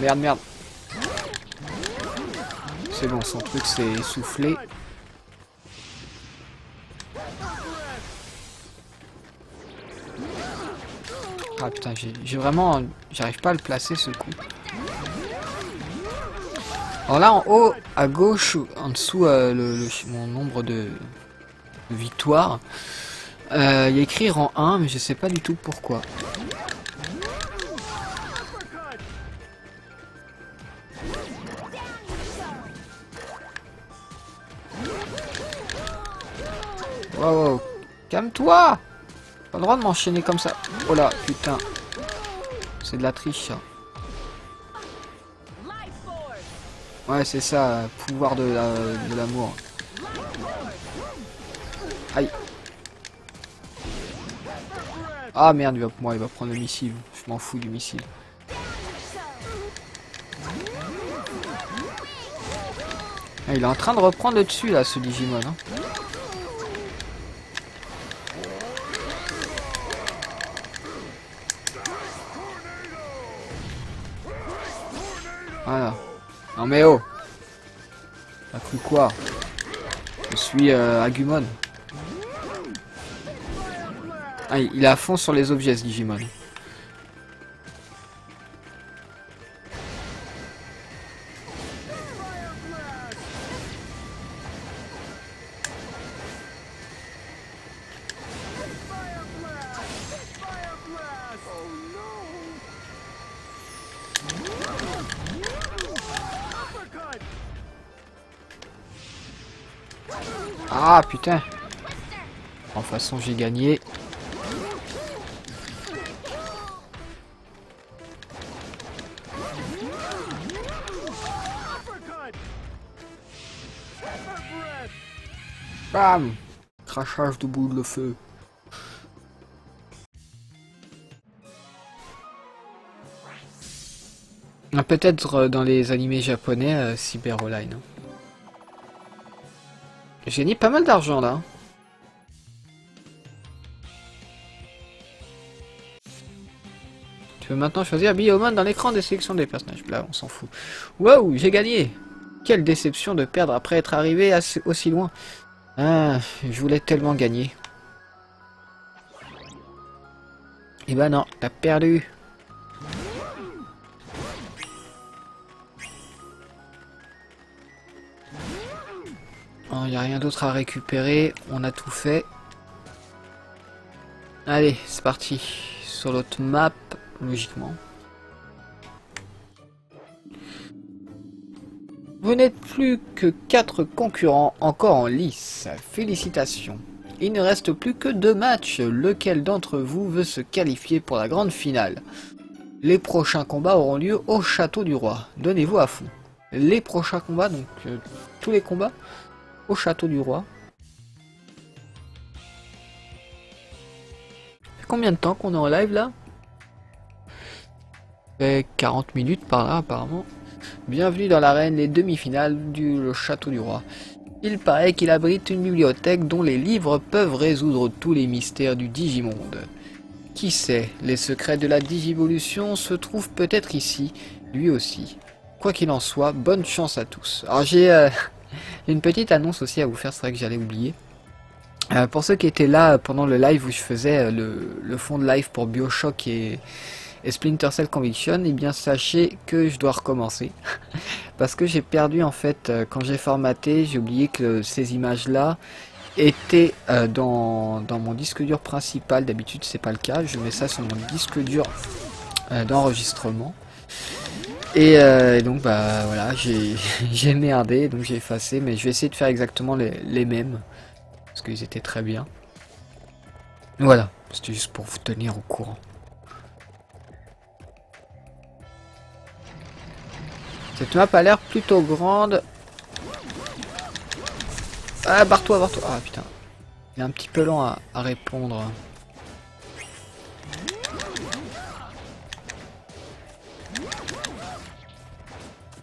Merde, merde. C'est bon, son truc s'est essoufflé. Ah putain, j'ai vraiment... J'arrive pas à le placer ce coup. Alors là, en haut, à gauche, en dessous, mon nombre de victoires, il y a écrit rang 1, mais je sais pas du tout pourquoi. Wow, calme-toi! Pas le droit de m'enchaîner comme ça. Oh là, putain. C'est de la triche, ça. Ouais, c'est ça, pouvoir de l'amour. Aïe. Ah merde, il va prendre le missile. Je m'en fous du missile. Ah, il est en train de reprendre le dessus, là, ce Digimon. Hein. Voilà. Non mais oh! T'as cru quoi? Je suis Agumon. Ah, il est à fond sur les objets ce Digimon. Ah putain! En façon j'ai gagné. Bam! Crachage de boule de feu. Peut-être dans les animés japonais, Cyber Online. J'ai gagné pas mal d'argent là. Tu peux maintenant choisir Biomon dans l'écran de sélection des personnages. Là, on s'en fout. Waouh, j'ai gagné! Quelle déception de perdre après être arrivé aussi loin. Ah, je voulais tellement gagner. Eh ben non, t'as perdu. Il n'y a rien d'autre à récupérer, on a tout fait. Allez, c'est parti. Sur l'autre map, logiquement. Vous n'êtes plus que 4 concurrents encore en lice. Félicitations. Il ne reste plus que 2 matchs. Lequel d'entre vous veut se qualifier pour la grande finale? Les prochains combats auront lieu au Château du Roi. Donnez-vous à fond. Les prochains combats, donc tous les combats au Château du Roi. Ça fait combien de temps qu'on est en live là? Ça fait 40 minutes par là apparemment. Bienvenue dans l'arène, les demi-finales du Château du Roi. Il paraît qu'il abrite une bibliothèque dont les livres peuvent résoudre tous les mystères du Digimonde. Qui sait, les secrets de la Digivolution se trouvent peut-être ici, lui aussi. Quoi qu'il en soit, bonne chance à tous. Alors j'ai une petite annonce aussi à vous faire, c'est vrai que j'allais oublier. Pour ceux qui étaient là pendant le live où je faisais le fond de live pour BioShock et Splinter Cell Conviction, eh bien sachez que je dois recommencer. Parce que j'ai perdu en fait, quand j'ai formaté, j'ai oublié que ces images-là étaient dans mon disque dur principal. D'habitude c'est pas le cas, je mets ça sur mon disque dur d'enregistrement. Et donc bah voilà, j'ai merdé, donc j'ai effacé, mais je vais essayer de faire exactement les mêmes. Parce qu'ils étaient très bien. Voilà, c'était juste pour vous tenir au courant. Cette map a l'air plutôt grande. Ah, barre-toi, barre-toi. Ah putain. Il est un petit peu lent à répondre.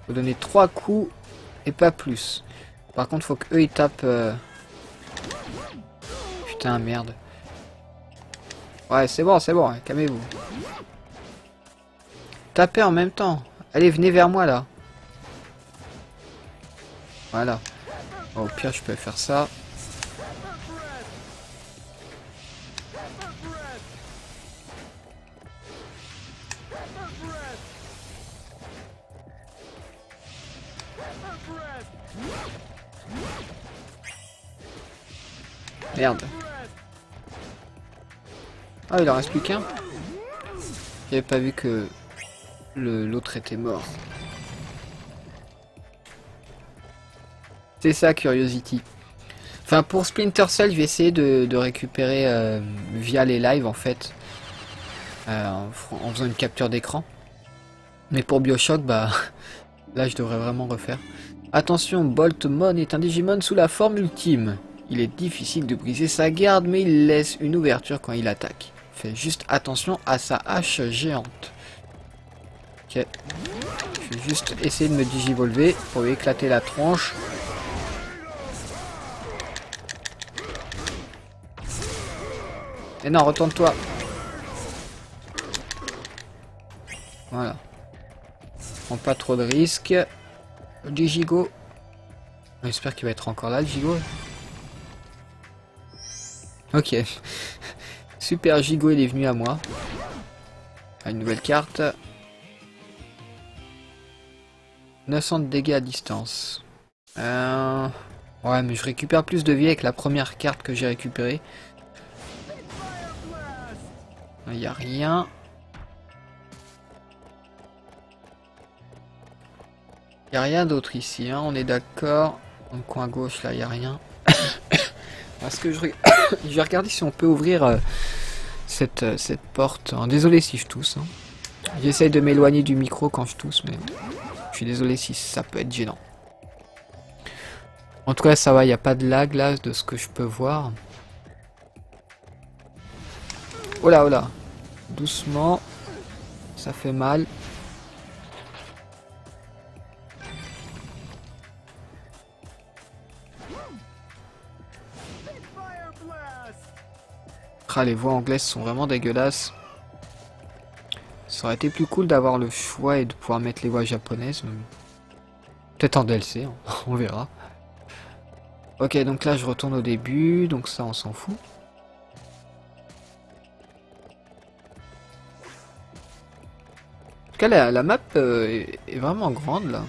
Faut donner 3 coups et pas plus. Par contre, faut qu'eux ils tapent. Putain, merde. Ouais, c'est bon, hein, calmez-vous. Tapez en même temps. Allez, venez vers moi là. Voilà. Bon, au pire, je peux faire ça. Merde. Ah, il en reste plus qu'un. J'avais pas vu que l'autre était mort. C'est ça, Curiosity. Enfin, pour Splinter Cell, je vais essayer de récupérer via les lives, en fait. En faisant une capture d'écran. Mais pour BioShock, bah... là, je devrais vraiment refaire. Attention, Boltmon est un Digimon sous la forme ultime. Il est difficile de briser sa garde, mais il laisse une ouverture quand il attaque. Fais juste attention à sa hache géante. Ok. Je vais juste essayer de me digivolver pour lui éclater la tronche. Et non, retourne-toi. Voilà. Prends pas trop de risques. Digigo. J'espère qu'il va être encore là, le Gigo. Ok. Super Gigo, il est venu à moi. Une nouvelle carte. 900 de dégâts à distance. Ouais, mais je récupère plus de vie avec la première carte que j'ai récupérée. Il n'y a rien. Il n'y a rien d'autre ici, hein, on est d'accord. Dans le coin gauche, là, il n'y a rien. Parce que je vais regarder si on peut ouvrir cette porte. Désolé si je tousse. Hein. J'essaye de m'éloigner du micro quand je tousse, mais je suis désolé si ça peut être gênant. En tout cas, ça va, il n'y a pas de lag là, de ce que je peux voir. Oh là, oh là. Doucement. Ça fait mal. Ah, les voix anglaises sont vraiment dégueulasses. Ça aurait été plus cool d'avoir le choix et de pouvoir mettre les voix japonaises. Peut-être en DLC, hein. On verra. Ok, donc là je retourne au début, donc ça on s'en fout. cas, la map est vraiment grande là.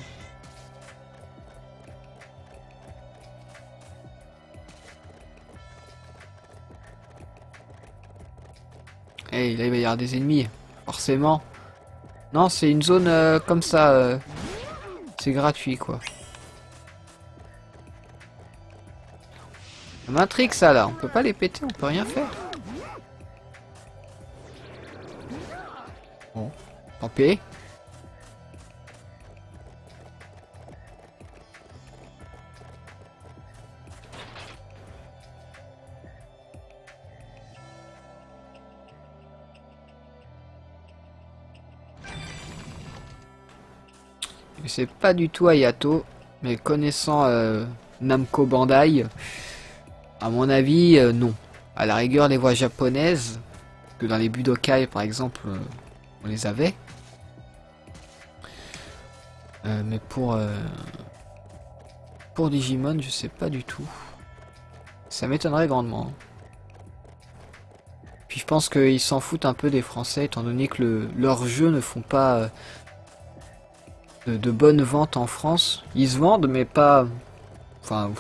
Et là, il va y avoir des ennemis, forcément. Non, c'est une zone comme ça. C'est gratuit, quoi. Ça m'intrigue ça là. On peut pas les péter, on peut rien faire. Bon, tant pis. C'est pas du tout Ayato, mais connaissant Namco Bandai, à mon avis, non. À la rigueur, les voix japonaises, que dans les Budokai par exemple, on les avait. Mais pour Digimon, je sais pas du tout. Ça m'étonnerait grandement. Puis je pense qu'ils s'en foutent un peu des Français, étant donné que leurs jeux ne font pas de bonnes ventes en France. Ils se vendent, mais pas... Enfin,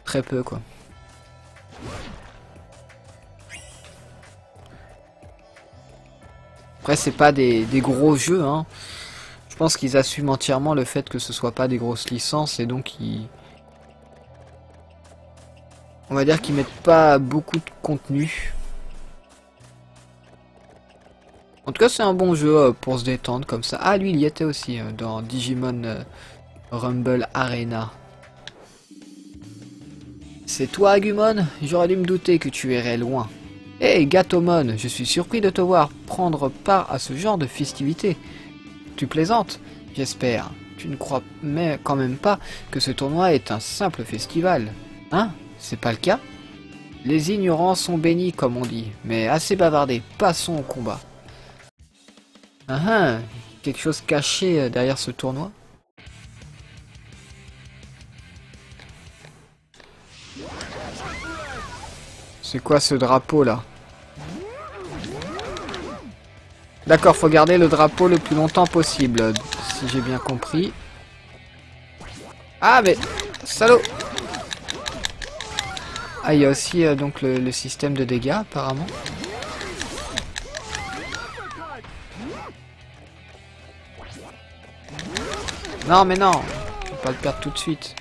très peu, quoi. Après, c'est pas des gros jeux, hein. Je pense qu'ils assument entièrement le fait que ce soit pas des grosses licences, et donc ils... On va dire qu'ils mettent pas beaucoup de contenu. En tout cas, c'est un bon jeu pour se détendre comme ça. Ah, lui, il y était aussi dans Digimon Rumble Arena. C'est toi, Agumon? J'aurais dû me douter que tu irais loin. Hey, Gatomon, je suis surpris de te voir prendre part à ce genre de festivités. Tu plaisantes? J'espère. Tu ne crois mais quand même pas que ce tournoi est un simple festival? Hein? C'est pas le cas? Les ignorants sont bénis, comme on dit. Mais assez bavardé, passons au combat. Ah, quelque chose caché derrière ce tournoi? C'est quoi ce drapeau là? D'accord, faut garder le drapeau le plus longtemps possible, si j'ai bien compris. Ah mais, salaud! Ah, il y a aussi donc le système de dégâts apparemment. Non mais non, je vais pas le perdre tout de suite.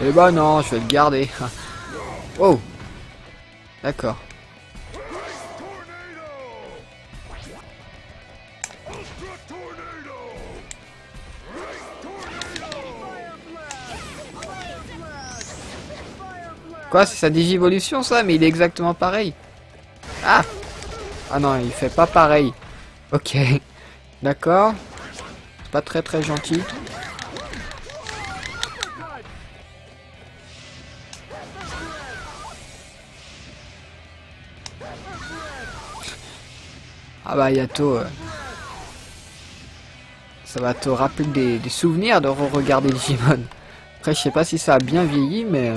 Eh bah non, je vais le garder. Oh, d'accord. Quoi, c'est sa digivolution ça? Mais il est exactement pareil. Ah! Ah non, il fait pas pareil. Ok. D'accord. C'est pas très gentil. Ah bah Yato, ça va te rappeler des souvenirs de re-regarder Digimon. Après je sais pas si ça a bien vieilli mais... En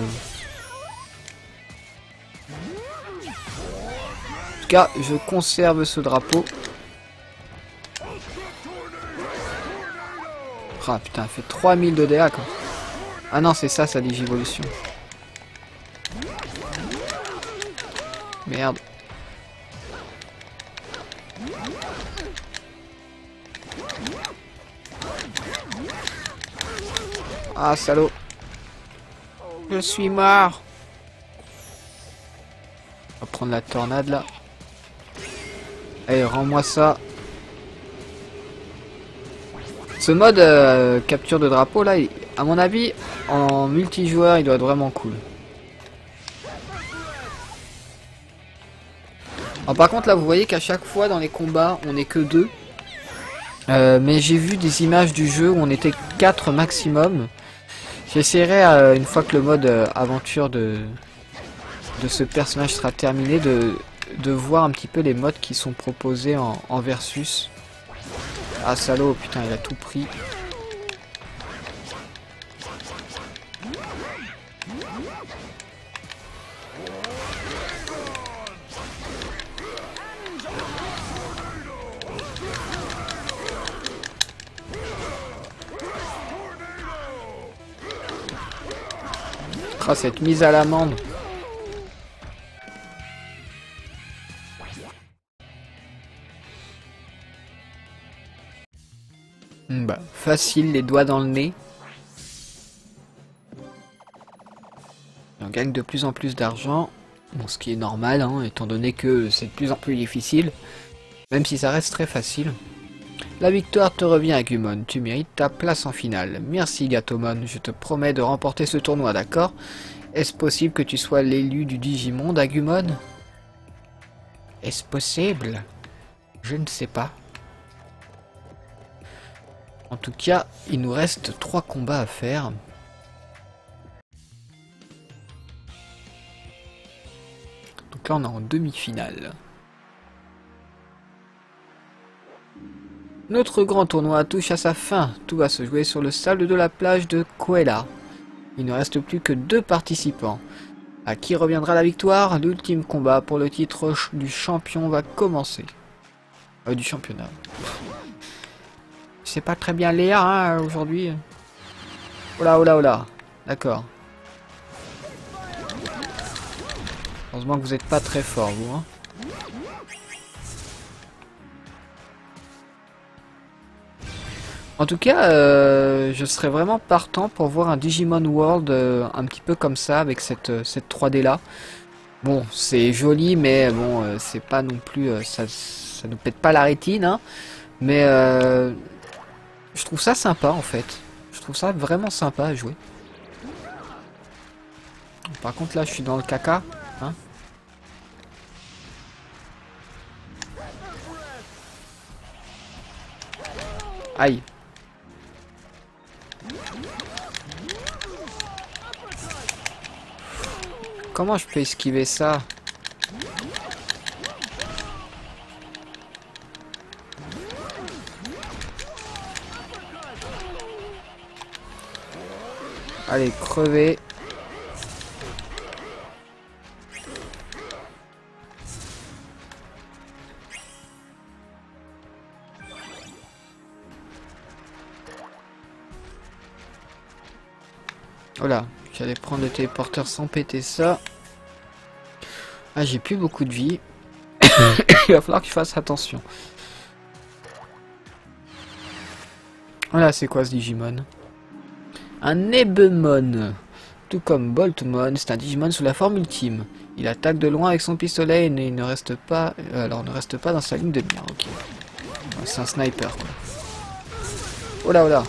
tout cas je conserve ce drapeau. Ah putain, il fait 3000 de dégâts quoi. Ah non c'est ça sa digivolution. Merde. Ah salaud. Je suis mort. On va prendre la tornade là. Allez, rends-moi ça. Ce mode capture de drapeau là, à mon avis, en multijoueur, il doit être vraiment cool. Alors, par contre là, vous voyez qu'à chaque fois dans les combats, on n'est que 2. Mais j'ai vu des images du jeu où on était 4 maximum. J'essaierai, une fois que le mode aventure de ce personnage sera terminé, de voir un petit peu les modes qui sont proposés en versus. Ah salaud, putain, il a tout pris. Ah, cette mise à l'amende. Bah, facile, les doigts dans le nez. On gagne de plus en plus d'argent. Bon, ce qui est normal, hein, étant donné que c'est de plus en plus difficile. Même si ça reste très facile. La victoire te revient, Agumon. Tu mérites ta place en finale. Merci, Gatomon. Je te promets de remporter ce tournoi, d'accord? Est-ce possible que tu sois l'élu du Digimonde, Agumon? Est-ce possible? Je ne sais pas. En tout cas, il nous reste 3 combats à faire. Donc là, on est en demi-finale. Notre grand tournoi touche à sa fin. Tout va se jouer sur le sable de la plage de Koela. Il ne reste plus que 2 participants. À qui reviendra la victoire? L'ultime combat pour le titre du champion va commencer. Du championnat. C'est pas très bien lire hein, aujourd'hui. Oh là, oh là, oh là. D'accord. Heureusement que vous n'êtes pas très fort, vous. Hein. En tout cas, je serais vraiment partant pour voir un Digimon World un petit peu comme ça, avec cette 3D là. Bon, c'est joli, mais bon, c'est pas non plus... ça nous pète pas la rétine, hein. Mais je trouve ça sympa, en fait. Je trouve ça vraiment sympa à jouer. Par contre, là, je suis dans le caca, hein. Aïe. Comment je peux esquiver ça? Allez, crever. Voilà, j'allais prendre le téléporteur sans péter ça. Ah, j'ai plus beaucoup de vie. Il va falloir que je fasse attention. Voilà, c'est quoi ce Digimon? Un Ebemon. Tout comme Boltmon, c'est un Digimon sous la forme ultime. Il attaque de loin avec son pistolet et il ne reste pas... alors, ne reste pas dans sa ligne de mire. Ok. C'est un sniper, quoi. Oh là, oh là.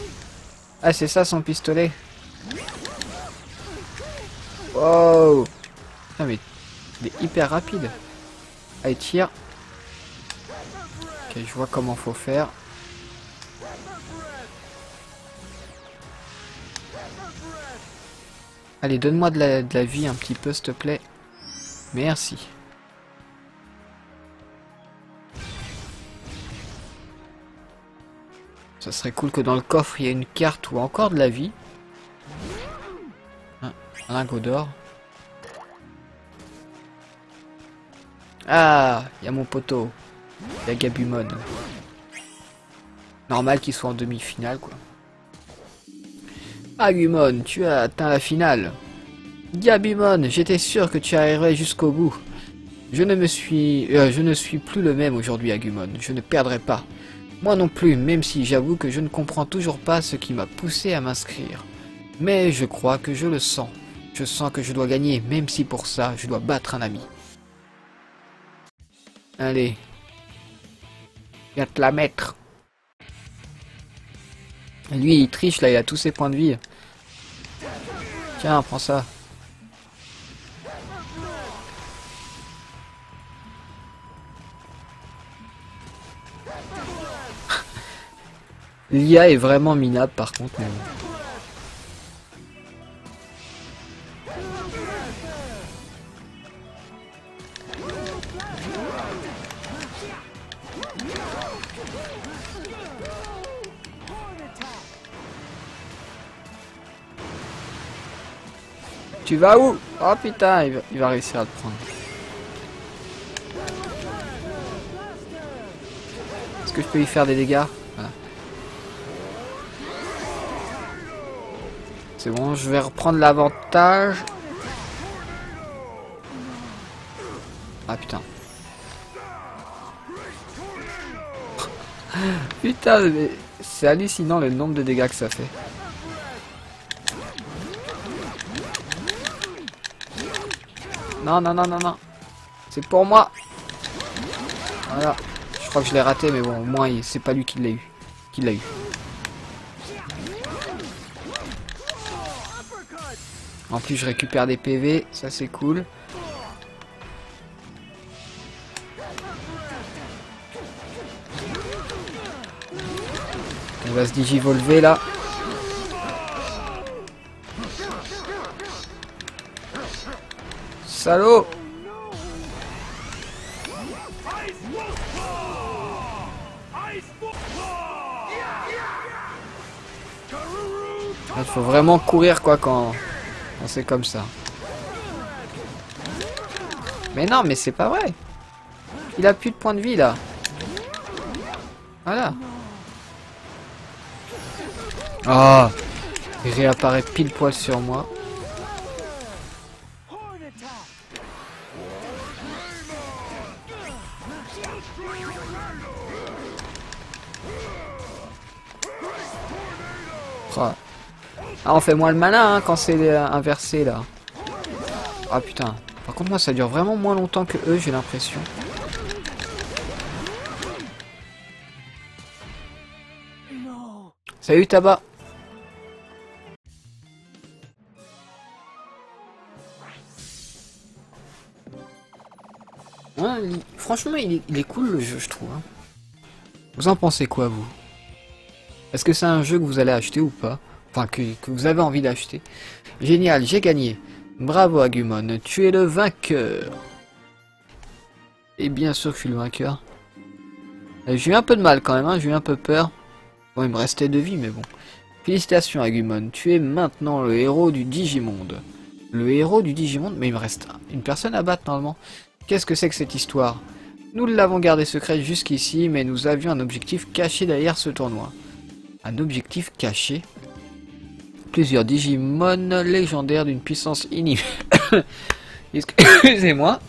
Ah, c'est ça son pistolet. Wow. Ah, mais il est hyper rapide. Allez, tire. Ok, je vois comment faut faire. Allez, donne-moi de la vie un petit peu, s'il te plaît. Merci. Ça serait cool que dans le coffre, il y ait une carte ou encore de la vie. Un lingot d'or. Ah, il y a mon poteau. Il y a Gabumon. Normal qu'il soit en demi-finale, quoi. Agumon, tu as atteint la finale. Gabumon, j'étais sûr que tu arriverais jusqu'au bout. Je ne suis plus le même aujourd'hui, Agumon. Je ne perdrai pas. Moi non plus, même si j'avoue que je ne comprends toujours pas ce qui m'a poussé à m'inscrire. Mais je crois que je le sens. Je sens que je dois gagner, même si pour ça, je dois battre un ami. Allez. Viens te la mettre. Lui, il triche, là, il a tous ses points de vie. Tiens, prends ça. L'IA est vraiment minable, par contre. Mais... Tu vas où? Oh putain, il va réussir à le prendre. Est-ce que je peux lui faire des dégâts? Voilà. C'est bon, je vais reprendre l'avantage. Ah putain. Putain, mais c'est hallucinant le nombre de dégâts que ça fait. Non, non, non, non, non. C'est pour moi. Voilà. Je crois que je l'ai raté, mais bon, au moins, c'est pas lui qui l'a eu. Qui l'a eu. En plus, je récupère des PV. Ça, c'est cool. On va se digivolver là. Salaud! Il faut vraiment courir quoi quand c'est comme ça. Mais non, mais c'est pas vrai. Il a plus de points de vie là. Voilà. Ah, il réapparaît pile poil sur moi. Ah, on fait moins le malin hein, quand c'est inversé là. Ah putain. Par contre moi ça dure vraiment moins longtemps que eux, j'ai l'impression. Salut Tabac. Ouais, franchement il est cool le jeu je trouve. Hein. Vous en pensez quoi vous? Est-ce que c'est un jeu que vous allez acheter ou pas? Enfin que vous avez envie d'acheter. Génial, j'ai gagné. Bravo Agumon, tu es le vainqueur. Et bien sûr que je suis le vainqueur. J'ai eu un peu de mal quand même, hein, j'ai eu un peu peur. Bon, il me restait 2 vies, mais bon. Félicitations Agumon, tu es maintenant le héros du Digimonde. Le héros du Digimonde? Mais il me reste une personne à battre normalement. Qu'est-ce que c'est que cette histoire? Nous l'avons gardé secret jusqu'ici, mais nous avions un objectif caché derrière ce tournoi. Un objectif caché? Plusieurs Digimon légendaires d'une puissance Excusez-moi.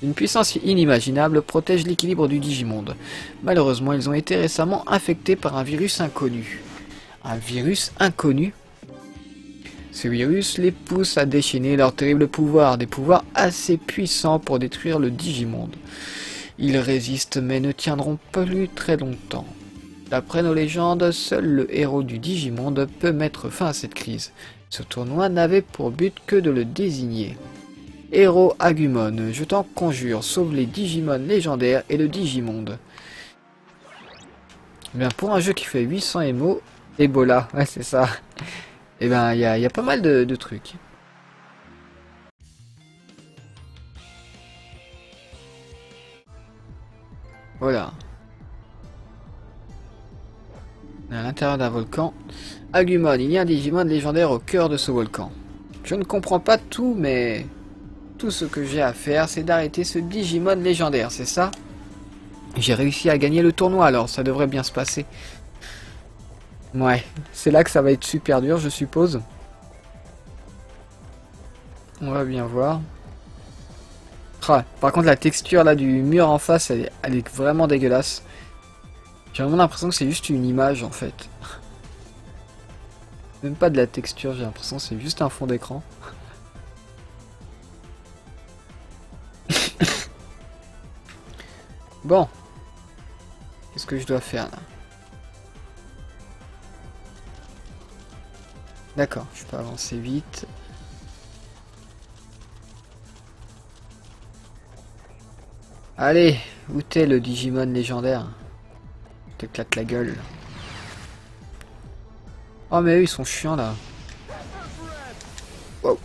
Une puissance inimaginable protège l'équilibre du Digimonde. Malheureusement, ils ont été récemment infectés par un virus inconnu. Un virus inconnu? Ce virus les pousse à déchaîner leurs terribles pouvoirs, des pouvoirs assez puissants pour détruire le Digimonde. Ils résistent mais ne tiendront plus très longtemps. D'après nos légendes, seul le héros du Digimonde peut mettre fin à cette crise. Ce tournoi n'avait pour but que de le désigner. Héros Agumon, je t'en conjure, sauve les Digimon légendaires et le Digimonde. Bien, pour un jeu qui fait 800 MO, Ebola, ouais c'est ça. Et ben il y a pas mal de trucs. Voilà. À l'intérieur d'un volcan. Agumon, il y a un Digimon légendaire au cœur de ce volcan. Je ne comprends pas tout, mais tout ce que j'ai à faire, c'est d'arrêter ce Digimon légendaire, c'est ça? J'ai réussi à gagner le tournoi, alors ça devrait bien se passer. Ouais, c'est là que ça va être super dur, je suppose. On va bien voir. Ah, par contre, la texture là du mur en face, elle est vraiment dégueulasse. J'ai vraiment l'impression que c'est juste une image en fait. Même pas de la texture, j'ai l'impression que c'est juste un fond d'écran. Bon. Qu'est-ce que je dois faire là? D'accord, je peux avancer vite. Allez, où t'es le Digimon légendaire? Je t'éclate la gueule. Oh mais eux ils sont chiants là. Wow.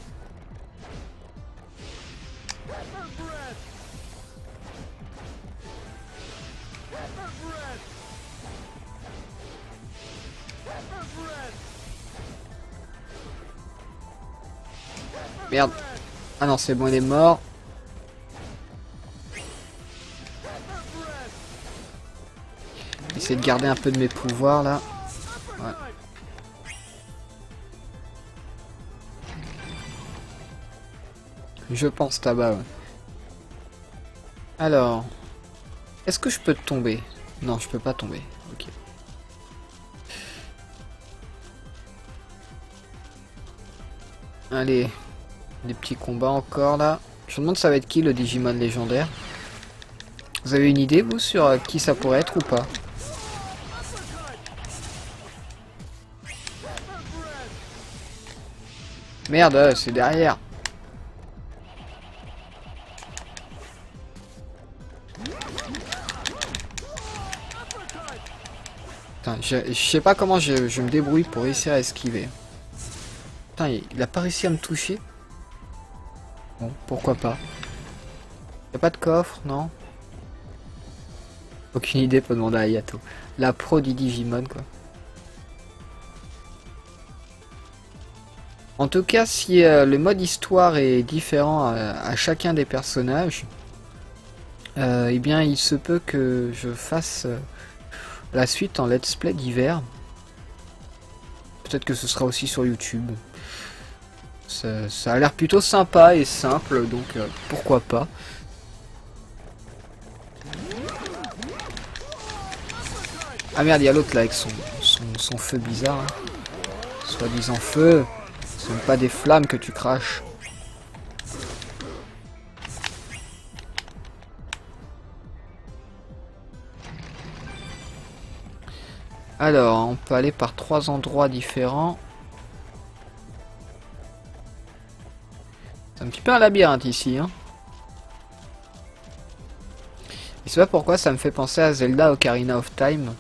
Merde. Ah non, c'est bon, il est mort. Essayer de garder un peu de mes pouvoirs là. Ouais. Je pense tabac. Ouais. Alors, est-ce que je peux tomber? Non, je peux pas tomber. Ok. Allez, des petits combats encore là. Je me demande ça va être qui le Digimon légendaire. Vous avez une idée vous sur qui ça pourrait être ou pas? Merde, c'est derrière. Putain, je sais pas comment je me débrouille pour réussir à esquiver. Putain, il a pas réussi à me toucher. Bon, pourquoi pas. Y'a pas de coffre, non? Aucune idée, faut demander à Ayato. La pro du Digimon, quoi. En tout cas, si le mode histoire est différent à chacun des personnages, eh bien, il se peut que je fasse la suite en let's play d'hiver. Peut-être que ce sera aussi sur YouTube. Ça a l'air plutôt sympa et simple, donc pourquoi pas. Ah merde, il y a l'autre là avec son feu bizarre. Hein. Soi-disant feu. Ce sont pas des flammes que tu craches. Alors, on peut aller par 3 endroits différents. C'est un petit peu un labyrinthe ici. Hein. Je sais pas pourquoi ça me fait penser à Zelda Ocarina of Time.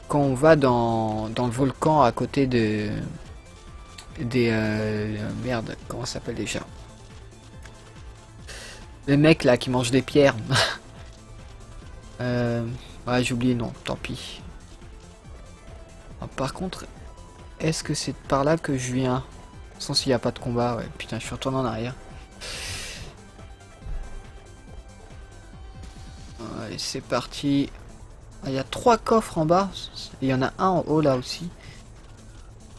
Quand on va dans le volcan à côté des merde, comment ça s'appelle déjà? Les mecs là qui mangent des pierres. Ouais, j'ai oublié, non, tant pis. Ah, par contre, est-ce que c'est par là que je viens? Sans s'il n'y a pas de combat, ouais. Putain, je suis retourné en arrière. Allez, c'est parti. Ah, il y a 3 coffres en bas. Il y en a un en haut là aussi.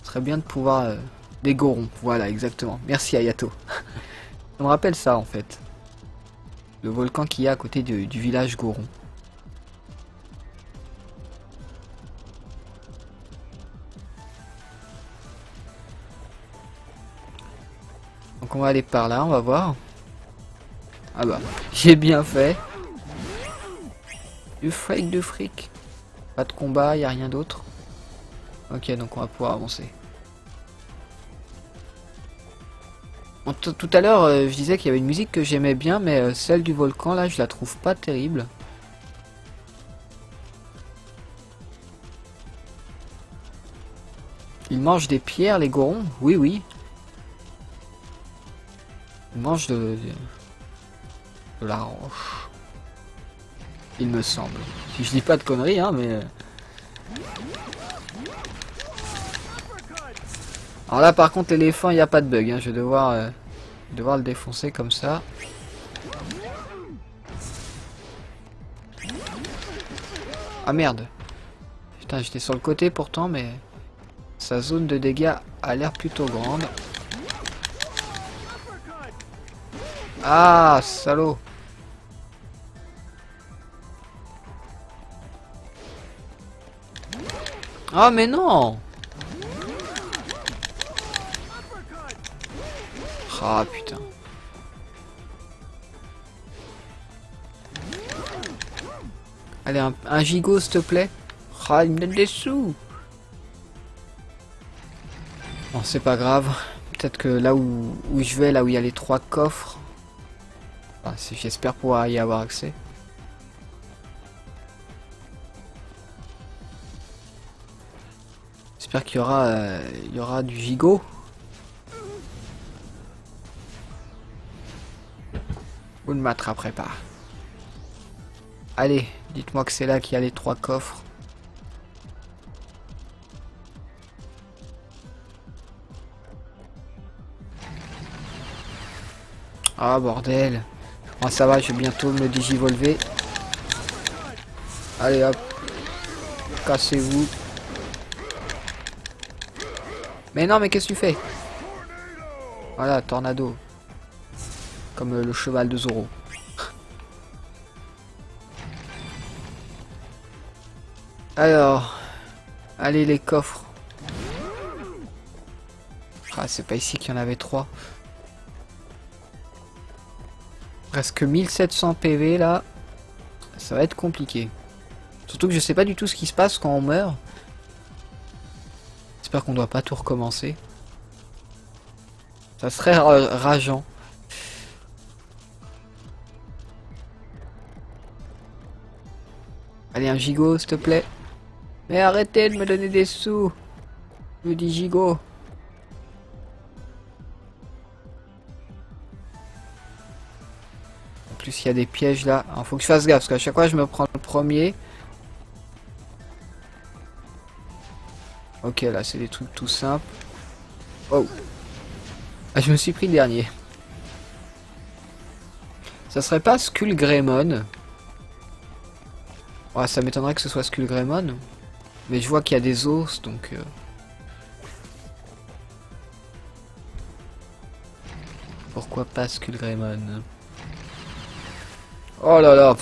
Ce serait bien de pouvoir... des gorons, voilà, exactement. Merci Ayato. Ça me rappelle ça en fait. Le volcan qu'il y a à côté du village Goron. Donc on va aller par là, on va voir. Ah bah, j'ai bien fait. Du fric. Pas de combat, y a rien d'autre. Ok, donc on va pouvoir avancer. Bon, tout à l'heure, je disais qu'il y avait une musique que j'aimais bien, mais celle du volcan, là, je la trouve pas terrible. Ils mangent des pierres, les gorons? Oui, oui. Ils mangent de la roche. Il me semble. Si je dis pas de conneries, hein, mais... Alors là, par contre, l'éléphant, il n'y a pas de bug. Hein. Je vais devoir le défoncer comme ça. Ah merde. Putain, j'étais sur le côté pourtant, mais... Sa zone de dégâts a l'air plutôt grande. Ah, salaud. Ah mais non. Ah putain. Allez, un gigot s'il te plaît. Ah, il me donne des sous. Bon, c'est pas grave. Peut-être que là où je vais, là où il y a les 3 coffres, enfin, j'espère pouvoir y avoir accès. J'espère qu'il y aura du gigot. Vous ne m'attraperez pas. Allez, dites-moi que c'est là qu'il y a les 3 coffres. Ah bordel. Bon ça va, je vais bientôt me digivolver. Allez hop. Cassez-vous. Mais non mais qu'est-ce que tu fais? Voilà, tornado. Comme le cheval de Zoro. Alors. Allez les coffres. Ah c'est pas ici qu'il y en avait 3. Presque 1700 PV là. Ça va être compliqué. Surtout que je sais pas du tout ce qui se passe quand on meurt. J'espère qu'on doit pas tout recommencer. Ça serait rageant. Allez un gigot s'il te plaît. Mais arrêtez de me donner des sous. Je me dis gigot. En plus il y a des pièges là. Alors faut que je fasse gaffe parce qu'à chaque fois je me prends le premier. Ok là c'est des trucs tout simples. Oh. Ah, je me suis pris le dernier. Ça serait pas Skullgreymon? Ouais, ça m'étonnerait que ce soit Skullgreymon. Mais je vois qu'il y a des os donc... Pourquoi pas Skullgreymon? Oh là là,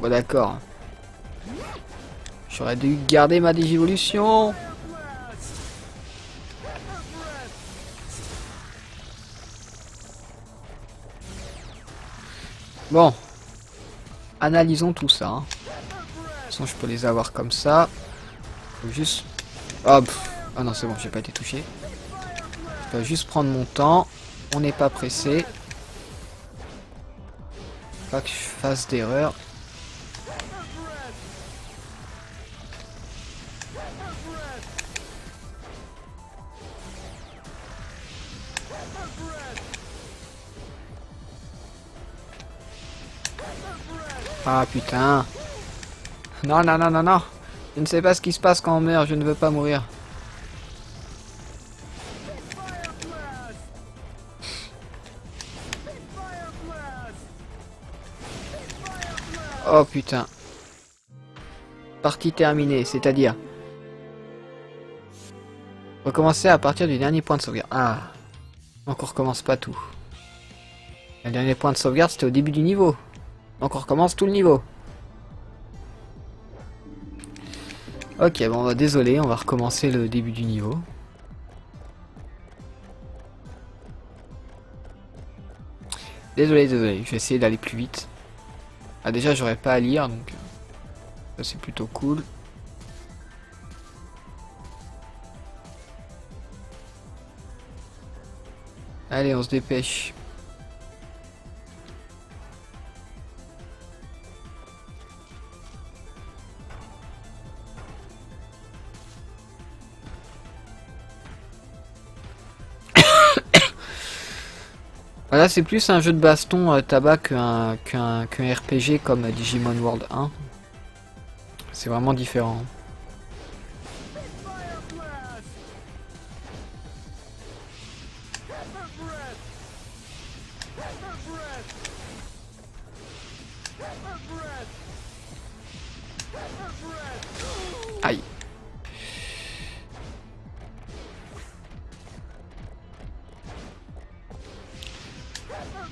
bon, d'accord. J'aurais dû garder ma digivolution. Bon. Analysons tout ça. Hein. De toute façon, je peux les avoir comme ça. Faut juste... Hop. Ah non, c'est bon, j'ai pas été touché. Je peux juste prendre mon temps. On n'est pas pressé. Pas que je fasse d'erreur. Ah putain. Non, non, non, non, non. Je ne sais pas ce qui se passe quand on meurt, je ne veux pas mourir. Oh putain. Partie terminée, c'est-à-dire... Recommencer à partir du dernier point de sauvegarde. Ah. Donc on recommence pas tout. Le dernier point de sauvegarde c'était au début du niveau. Donc on recommence tout le niveau. Ok, bon bah, désolé, on va recommencer le début du niveau. Désolé, désolé, je vais essayer d'aller plus vite. Ah déjà j'aurais pas à lire donc ça c'est plutôt cool. Allez on se dépêche. Voilà, c'est plus un jeu de baston tabac qu'un RPG comme Digimon World 1. C'est vraiment différent. Aïe.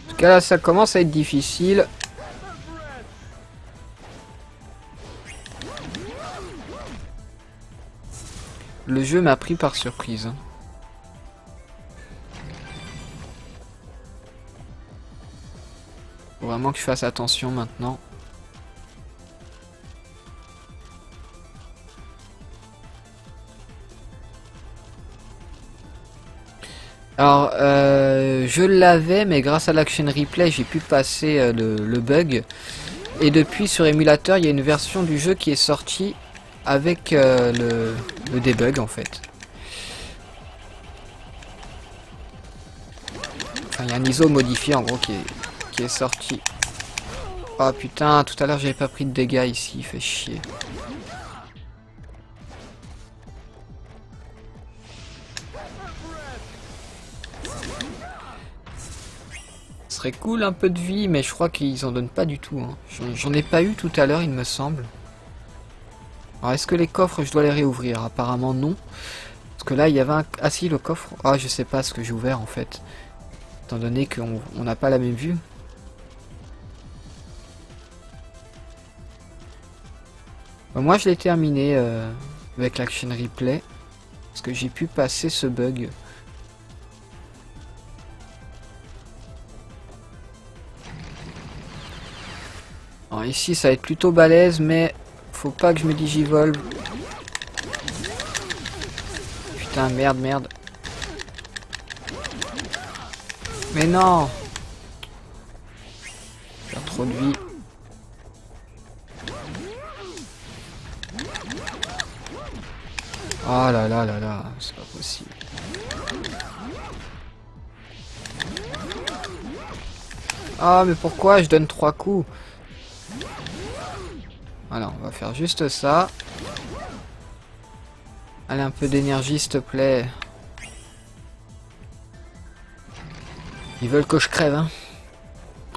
En tout cas là ça commence à être difficile. Le jeu m'a pris par surprise. Faut vraiment que je fasse attention maintenant. Alors, je l'avais, mais grâce à l'Action Replay, j'ai pu passer le bug. Et depuis, sur émulateur, il y a une version du jeu qui est sortie avec le debug, en fait. Enfin, il y a un ISO modifié, en gros, qui est sorti. Oh putain, tout à l'heure, j'avais pas pris de dégâts ici, il fait chier. serait cool, un peu de vie, mais je crois qu'ils en donnent pas du tout. Hein. J'en ai pas eu tout à l'heure, il me semble. Alors, est-ce que les coffres, je dois les réouvrir? Apparemment, non. Parce que là, il y avait un... Ah si, le coffre... Ah, je sais pas ce que j'ai ouvert, en fait. Étant donné qu'on n'a pas la même vue. Moi, je l'ai terminé avec l'Action Replay. Parce que j'ai pu passer ce bug. Alors ici, ça va être plutôt balèze, mais faut pas que je me digivolve. Putain, merde, merde. Mais non! J'ai trop de vie. Oh là là là là, c'est pas possible. Ah, mais pourquoi je donne 3 coups? Voilà, on va faire juste ça. Allez, un peu d'énergie, s'il te plaît. Ils veulent que je crève,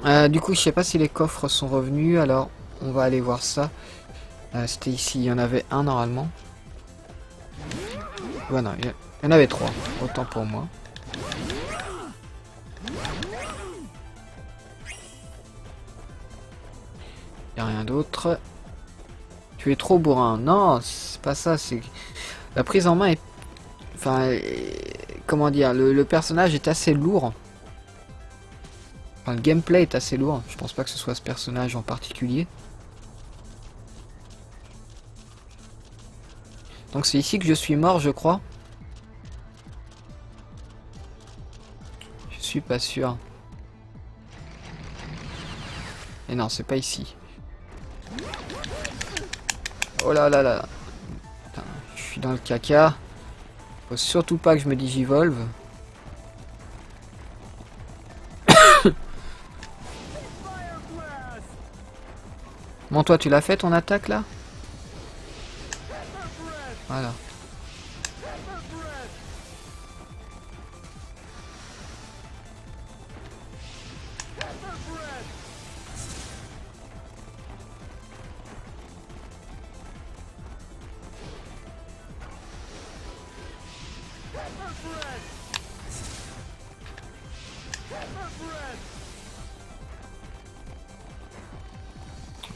hein. Du coup, je sais pas si les coffres sont revenus, alors on va aller voir ça. C'était ici, il y en avait un normalement. Voilà, il y en avait 3, autant pour moi. Il n'y a rien d'autre. Tu es trop bourrin. Non, c'est pas ça, c'est... La prise en main est... Enfin, comment dire, le personnage est assez lourd. Enfin, le gameplay est assez lourd. Je pense pas que ce soit ce personnage en particulier. Donc c'est ici que je suis mort, je crois. Je suis pas sûr. Et non, c'est pas ici. Oh là là là. Putain, je suis dans le caca. Faut surtout pas que je me digivolve. Bon, toi, tu l'as fait ton attaque là? Voilà.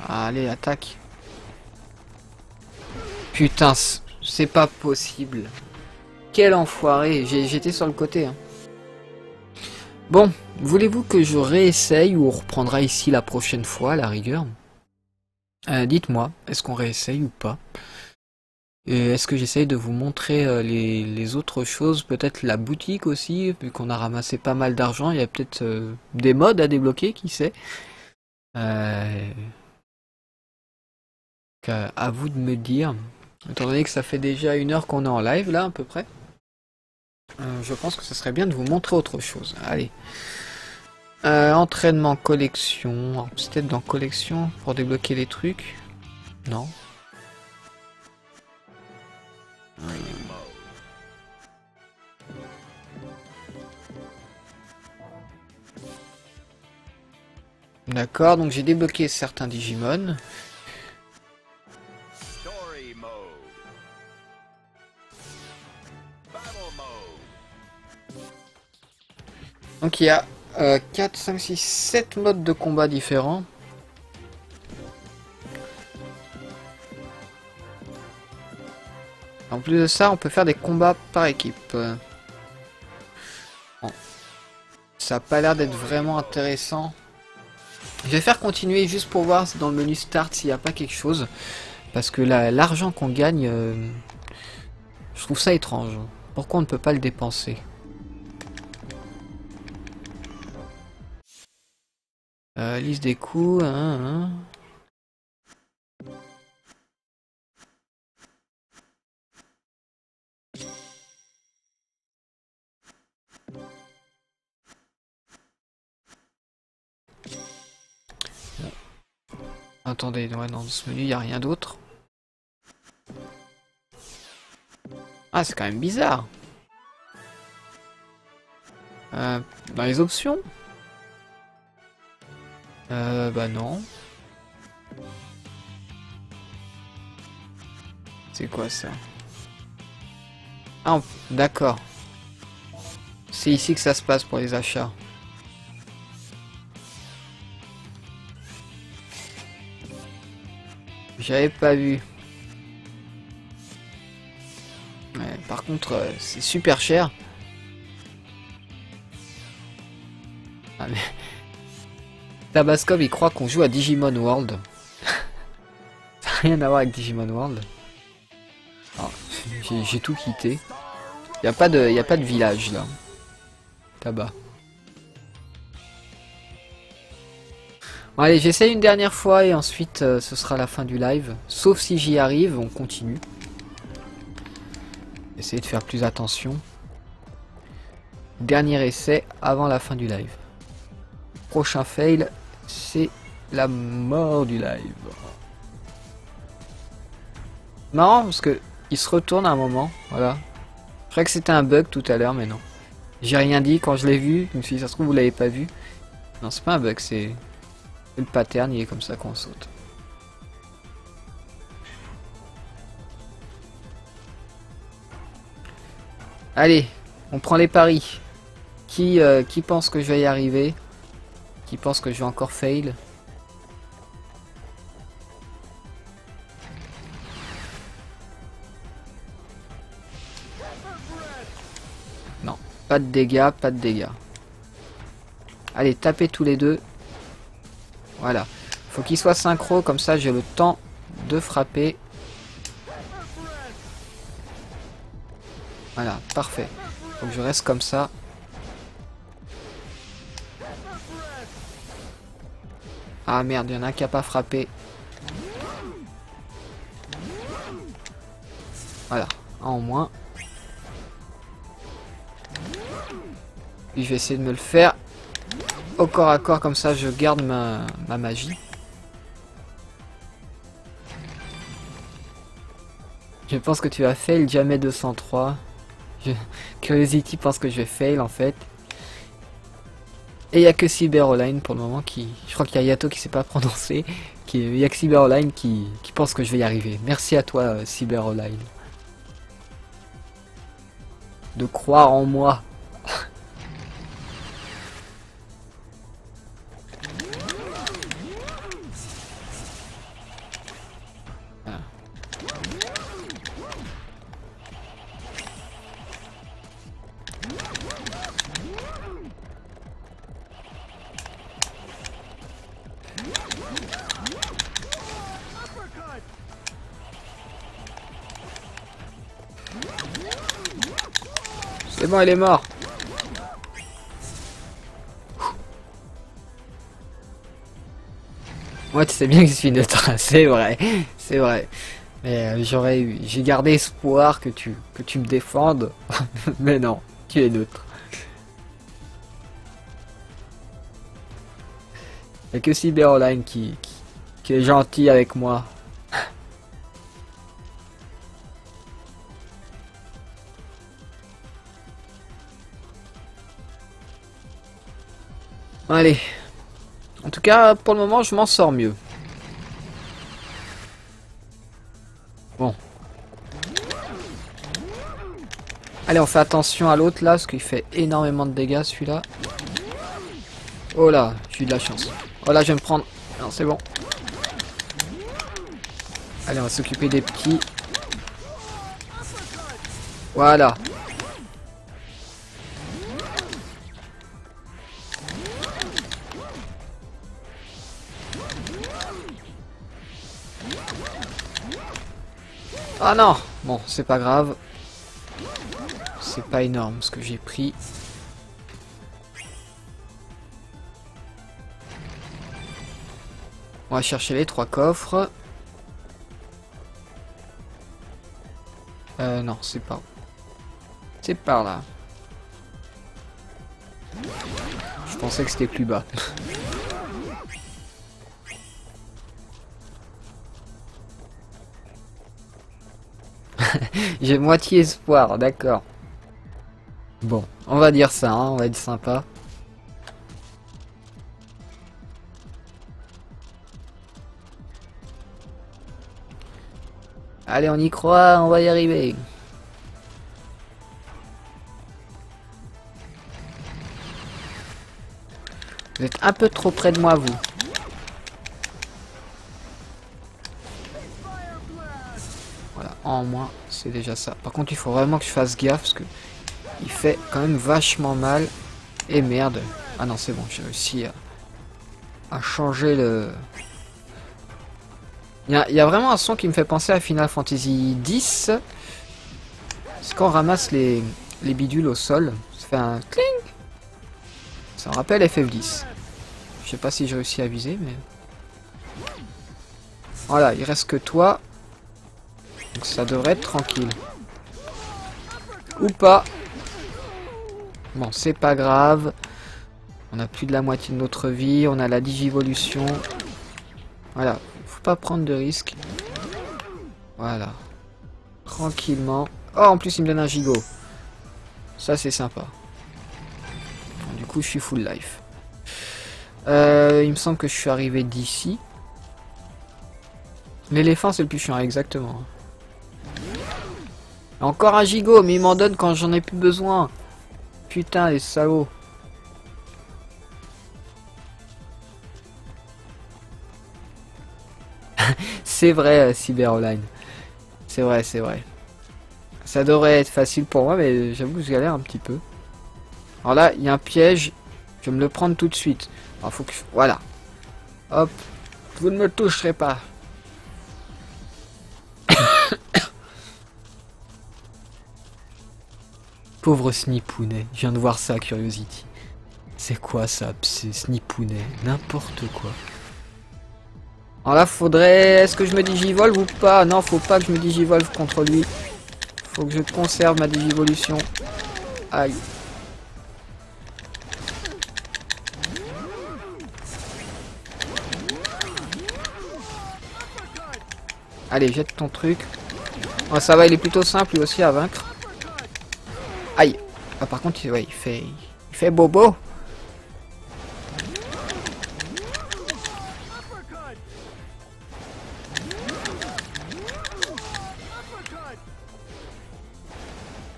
Allez, attaque. Putain, c'est pas possible. Quel enfoiré. J'étais sur le côté. Hein. Bon, voulez-vous que je réessaye ou on reprendra ici la prochaine fois, à la rigueur? Dites-moi, est-ce qu'on réessaye ou pas? Et est-ce que j'essaye de vous montrer les autres choses? Peut-être la boutique aussi, vu qu'on a ramassé pas mal d'argent. Il y a peut-être des mods à débloquer, qui sait? À vous de me dire. Étant donné que ça fait déjà 1 heure qu'on est en live, là, à peu près. Je pense que ce serait bien de vous montrer autre chose. Allez. Entraînement, collection. Peut-être dans collection, pour débloquer les trucs. Non. D'accord, donc j'ai débloqué certains Digimon. Donc il y a 4, 5, 6, 7 modes de combat différents. En plus de ça, on peut faire des combats par équipe. Bon. Ça n'a pas l'air d'être vraiment intéressant. Je vais faire continuer juste pour voir dans le menu Start s'il n'y a pas quelque chose. Parce que l'argent qu'on gagne, je trouve ça étrange. Pourquoi on ne peut pas le dépenser? Liste des coûts. Attendez, ouais, dans ce menu, il n'y a rien d'autre. Ah, c'est quand même bizarre. Dans les options. Bah non. C'est quoi ça? Ah, d'accord. C'est ici que ça se passe pour les achats. J'avais pas vu. Ouais, par contre, c'est super cher. Ah, mais... Tabascom, il croit qu'on joue à Digimon World. Ça n'a rien à voir avec Digimon World. J'ai tout quitté. Y a pas de village là. Tabac. Bon, allez, j'essaie une dernière fois et ensuite ce sera la fin du live. Sauf si j'y arrive, on continue. Essayez de faire plus attention. Dernier essai avant la fin du live. Prochain fail, c'est la mort du live. Marrant parce que il se retourne à un moment, voilà. Je croyais que c'était un bug tout à l'heure, mais non. J'ai rien dit quand je l'ai vu, je me suis dit ça se trouve vous l'avez pas vu. Non, c'est pas un bug, c'est le pattern, il est comme ça qu'on saute. Allez, on prend les paris. Qui pense que je vais y arriver? Qui pense que je vais encore fail? Non, pas de dégâts, pas de dégâts. Allez, tapez tous les deux. Voilà. Faut qu'ils soient synchro, comme ça j'ai le temps de frapper. Voilà, parfait. Faut que je reste comme ça. Ah merde, il y en a un qui a pas frappé. Voilà, un en moins. Puis je vais essayer de me le faire au corps à corps, comme ça je garde ma magie. Je pense que tu vas fail jamais 203. Curiosity pense que je vais fail en fait. Et il n'y a que Cyberoline pour le moment qui... Je crois qu'il y a Yato qui sait pas prononcer. Il y a que Cyberoline qui pense que je vais y arriver. Merci à toi Cyberoline. De croire en moi. Voilà. C'est bon, il est mort. Moi, tu sais bien que je suis neutre, c'est vrai, c'est vrai. Mais j'ai gardé espoir que tu me défendes, mais non, tu es neutre. Il n'y a que Cyberoline qui est gentil avec moi. Allez. En tout cas, pour le moment, je m'en sors mieux. Bon. Allez, on fait attention à l'autre là, parce qu'il fait énormément de dégâts celui-là. Oh là, j'ai eu de la chance. Oh là, je vais me prendre... Non, c'est bon. Allez, on va s'occuper des petits. Voilà. Ah non! Bon, c'est pas grave. C'est pas énorme ce que j'ai pris. On va chercher les 3 coffres. Non, c'est pas... C'est par là. Je pensais que c'était plus bas. J'ai moitié espoir, d'accord. Bon, on va dire ça, hein, on va être sympa. Allez, on y croit, on va y arriver. Vous êtes un peu trop près de moi, vous. Voilà, en moins, c'est déjà ça. Par contre, il faut vraiment que je fasse gaffe, parce que il fait quand même vachement mal. Et merde. Ah non, c'est bon, j'ai réussi à changer le... Il y a vraiment un son qui me fait penser à Final Fantasy X. C'est quand on ramasse les bidules au sol. Ça fait un cling. Ça me rappelle FF10. Je sais pas si j'ai réussi à viser, mais... Voilà, il reste que toi. Donc ça devrait être tranquille. Ou pas. Bon, c'est pas grave. On a plus de la moitié de notre vie. On a la digivolution. Voilà. Faut pas prendre de risques. Voilà. Tranquillement. Oh, en plus, il me donne un gigot. Ça, c'est sympa. Bon, du coup, je suis full life. Il me semble que je suis arrivé d'ici. L'éléphant, c'est le plus chiant, exactement. Encore un gigot, mais il m'en donne quand j'en ai plus besoin. Putain, les salauds. C'est vrai, Cyber Online. C'est vrai, c'est vrai. Ça devrait être facile pour moi, mais j'avoue que je galère un petit peu. Alors là, il y a un piège. Je vais me le prendre tout de suite. Alors, faut que... Voilà. Hop. Vous ne me toucherez pas. Pauvre Snipounet. Je viens de voir ça, Curiosity. C'est quoi ça? C'est Snipounet. N'importe quoi. Alors là, faudrait... Est-ce que je me digivolve ou pas? Non, faut pas que je me digivolve contre lui. Faut que je conserve ma digivolution. Aïe. Allez, jette ton truc. Oh, ça va, il est plutôt simple lui aussi à vaincre. Aïe. Ah, par contre, ouais, il fait bobo.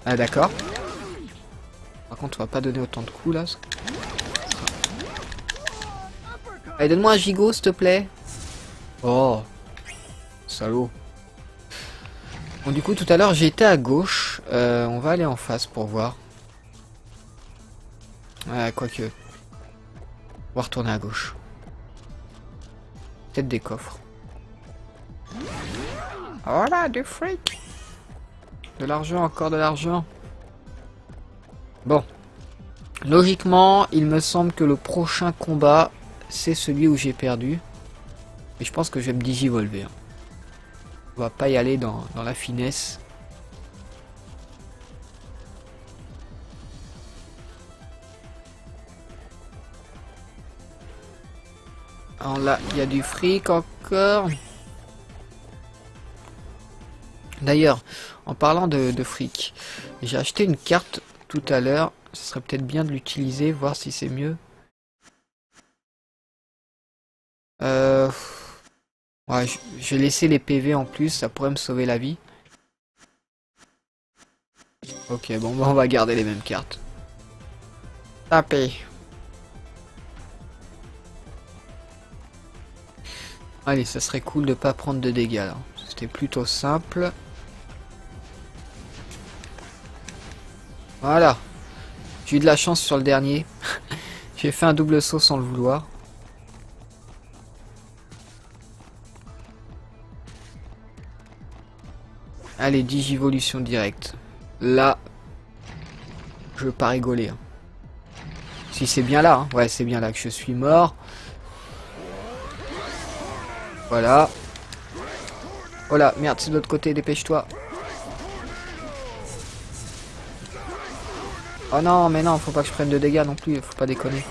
Ah, d'accord. Par contre, on va pas donner autant de coups là. Allez, donne-moi un gigot, s'il te plaît. Oh. Salaud. Bon, du coup, tout à l'heure, j'étais à gauche. On va aller en face pour voir. Ouais, quoique. On va retourner à gauche. Peut-être des coffres. Voilà, du fric. De l'argent, encore de l'argent. Bon. Logiquement, il me semble que le prochain combat, c'est celui où j'ai perdu. Et je pense que je vais me digivolver. On va pas y aller dans la finesse. Alors là, il y a du fric encore. D'ailleurs, en parlant de fric, j'ai acheté une carte tout à l'heure. Ce serait peut-être bien de l'utiliser, voir si c'est mieux. Ouais, je vais laisser les PV en plus, ça pourrait me sauver la vie. Ok, bon, bah on va garder les mêmes cartes. Tapez. Allez, ça serait cool de pas prendre de dégâts là. C'était plutôt simple. Voilà. J'ai eu de la chance sur le dernier. J'ai fait un double saut sans le vouloir. Allez, digivolution directe. Là, je veux pas rigoler. Hein. Si c'est bien là, hein. Ouais, c'est bien là que je suis mort. Voilà. Oh là, merde, c'est de l'autre côté, dépêche-toi. Oh non, mais non, faut pas que je prenne de dégâts non plus, faut pas déconner.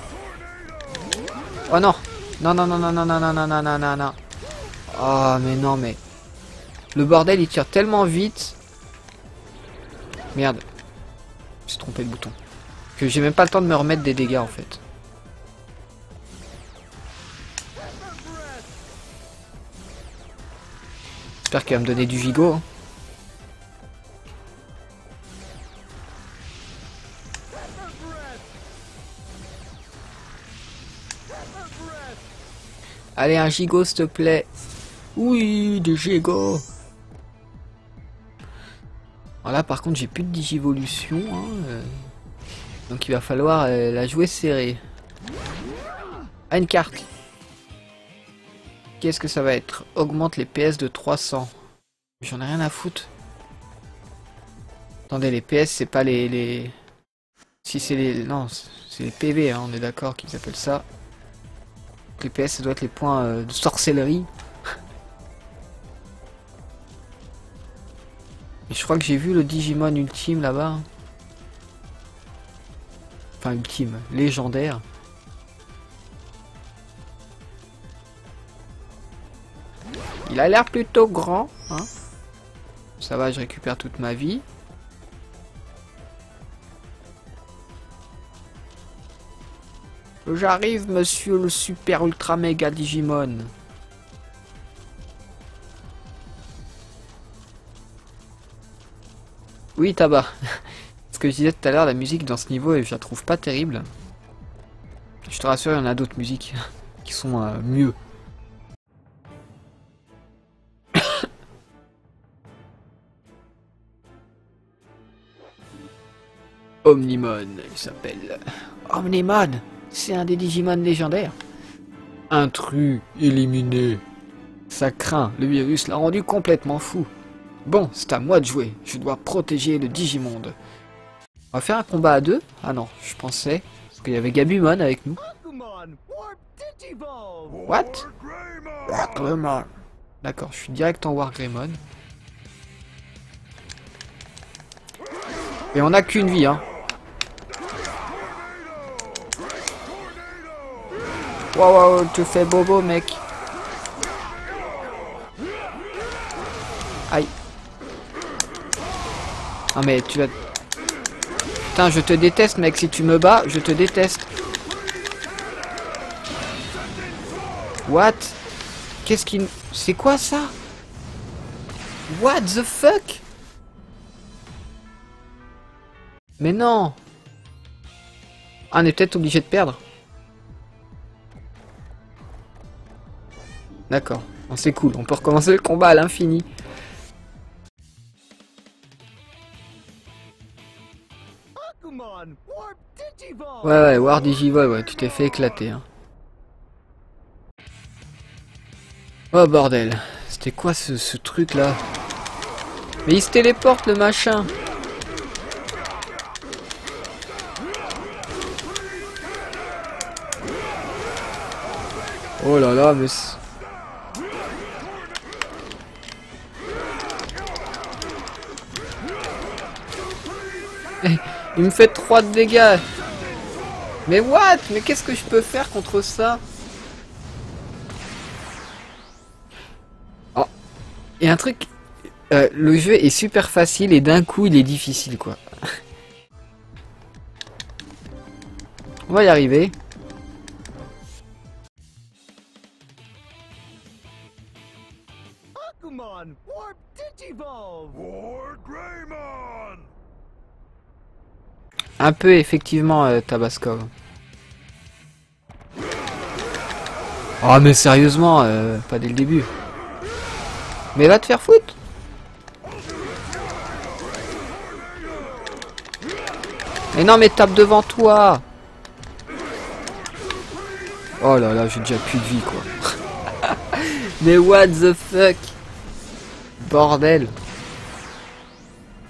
Oh non. Non, non, non, non, non, non, non, non, non, non, non, non. Oh, mais non, mais... Le bordel, il tire tellement vite. Merde. J'ai trompé le bouton. Que j'ai même pas le temps de me remettre des dégâts, en fait. J'espère qu'il va me donner du gigot. Hein. Allez, un gigot, s'il te plaît. Oui, des gigots. Alors là, par contre, j'ai plus de digivolution. Hein, donc il va falloir la jouer serrée. Ah, une carte. Qu'est-ce que ça va être? Augmente les PS de 300. J'en ai rien à foutre. Attendez, les PS, c'est pas les... Si c'est les... Non, c'est les PV, hein, on est d'accord qu'ils appellent ça. Les PS, ça doit être les points de sorcellerie. Et je crois que j'ai vu le Digimon ultime là-bas. Enfin, ultime, légendaire. Il a l'air plutôt grand, hein. Ça va, je récupère toute ma vie. J'arrive, monsieur le super ultra méga Digimon. Oui, tabac. Ce que je disais tout à l'heure, la musique dans ce niveau, je la trouve pas terrible. Je te rassure, il y en a d'autres musiques qui sont mieux. Omnimon, il s'appelle. Omnimon, c'est un des Digimon légendaires. Intrus, éliminé. Ça craint, le virus l'a rendu complètement fou. Bon, c'est à moi de jouer, je dois protéger le Digimonde. On va faire un combat à deux? Ah non, je pensais, parce qu'il y avait Gabumon avec nous. What? Wargreymon. D'accord, je suis direct en Wargreymon. Et on a qu'une vie, hein. Wow, tu fais bobo, mec. Aïe. Ah mais tu vas... Putain, je te déteste, mec. Si tu me bats, je te déteste. What? Qu'est-ce qui... C'est quoi ça? What the fuck? Mais non. Ah, on est peut-être obligé de perdre. D'accord. Bon, c'est cool. On peut recommencer le combat à l'infini. Ouais, War Digivol, ouais, tu t'es fait éclater. Hein. Oh bordel. C'était quoi ce truc là? Mais il se téléporte le machin. Oh là là, mais... Il me fait 3 de dégâts. Mais what? Mais qu'est-ce que je peux faire contre ça? Oh. Il y a un truc... le jeu est super facile et d'un coup il est difficile quoi. On va y arriver. Un peu effectivement Tabasco. Oh mais sérieusement, pas dès le début. Mais va te faire foutre. Mais non mais tape devant toi. Oh là là, j'ai déjà plus de vie quoi. Mais what the fuck. Bordel.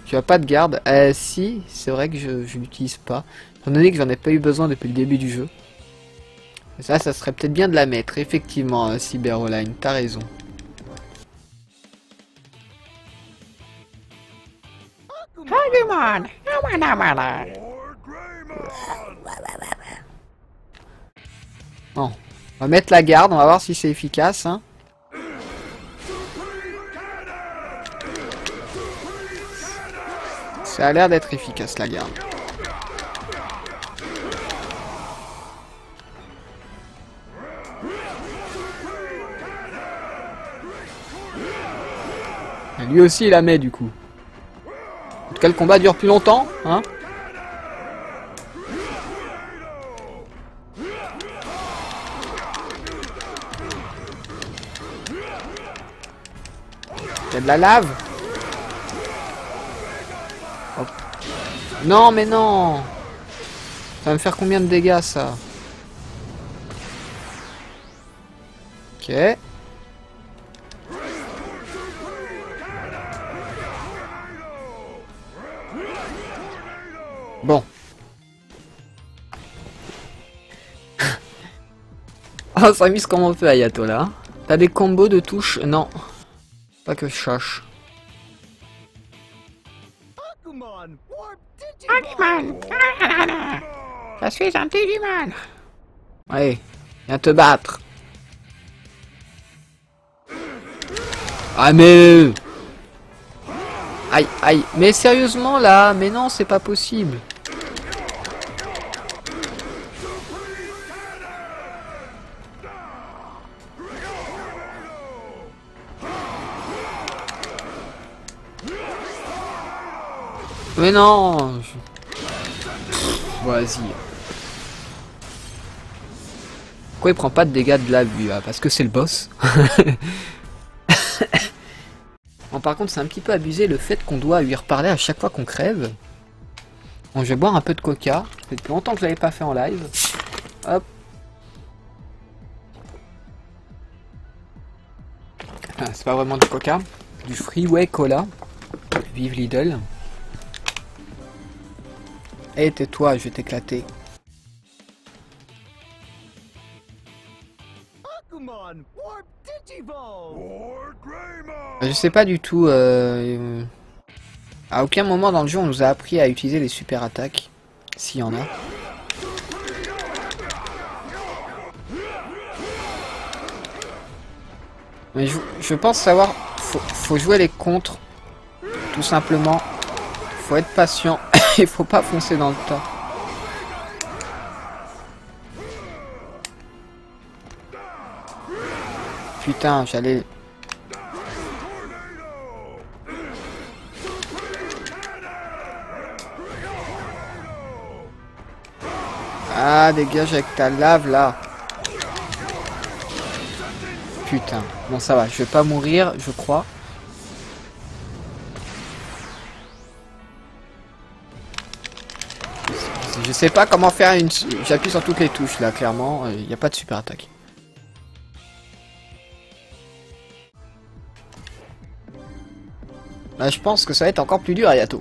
Tu as pas de garde? Si, c'est vrai que je l'utilise pas. Étant donné que j'en ai pas eu besoin depuis le début du jeu. Ça serait peut-être bien de la mettre, effectivement, Cyberoline, t'as raison. Bon, on va mettre la garde, on va voir si c'est efficace. Hein. Ça a l'air d'être efficace la garde. lui aussi il la met du coup. En tout cas le combat dure plus longtemps, hein. Il y a de la lave. Hop. Non mais non. Ça va me faire combien de dégâts ça? Ok. Bon. Oh, ça mise comme on peut Ayatollah. T'as des combos de touches? Non. Pas que je sache. Digimon. Je suis un Digimon. Allez, viens te battre. Ah mais... Aïe, aïe. Mais sérieusement là, mais non, c'est pas possible. Mais non. Vas-y. Pourquoi il prend pas de dégâts de la vue là? Parce que c'est le boss. Bon, par contre, c'est un petit peu abusé le fait qu'on doit lui reparler à chaque fois qu'on crève. Bon, je vais boire un peu de coca. Ça fait depuis longtemps que je l'avais pas fait en live. Hop. Ah, c'est pas vraiment du coca. Du Freeway Cola. Vive Lidl. Eh, tais-toi, je vais t'éclater. Je sais pas du tout. À aucun moment dans le jeu on nous a appris à utiliser les super attaques. S'il y en a. Mais je pense savoir. Faut jouer les contres. Tout simplement. Faut être patient. Il faut pas foncer dans le tas. Putain, j'allais... Ah, dégage avec ta lave là. Putain. Bon, ça va, je vais pas mourir, je crois. Je sais pas comment faire une... J'appuie sur toutes les touches là, clairement. Il n'y a pas de super attaque. Là, je pense que ça va être encore plus dur, Ayato.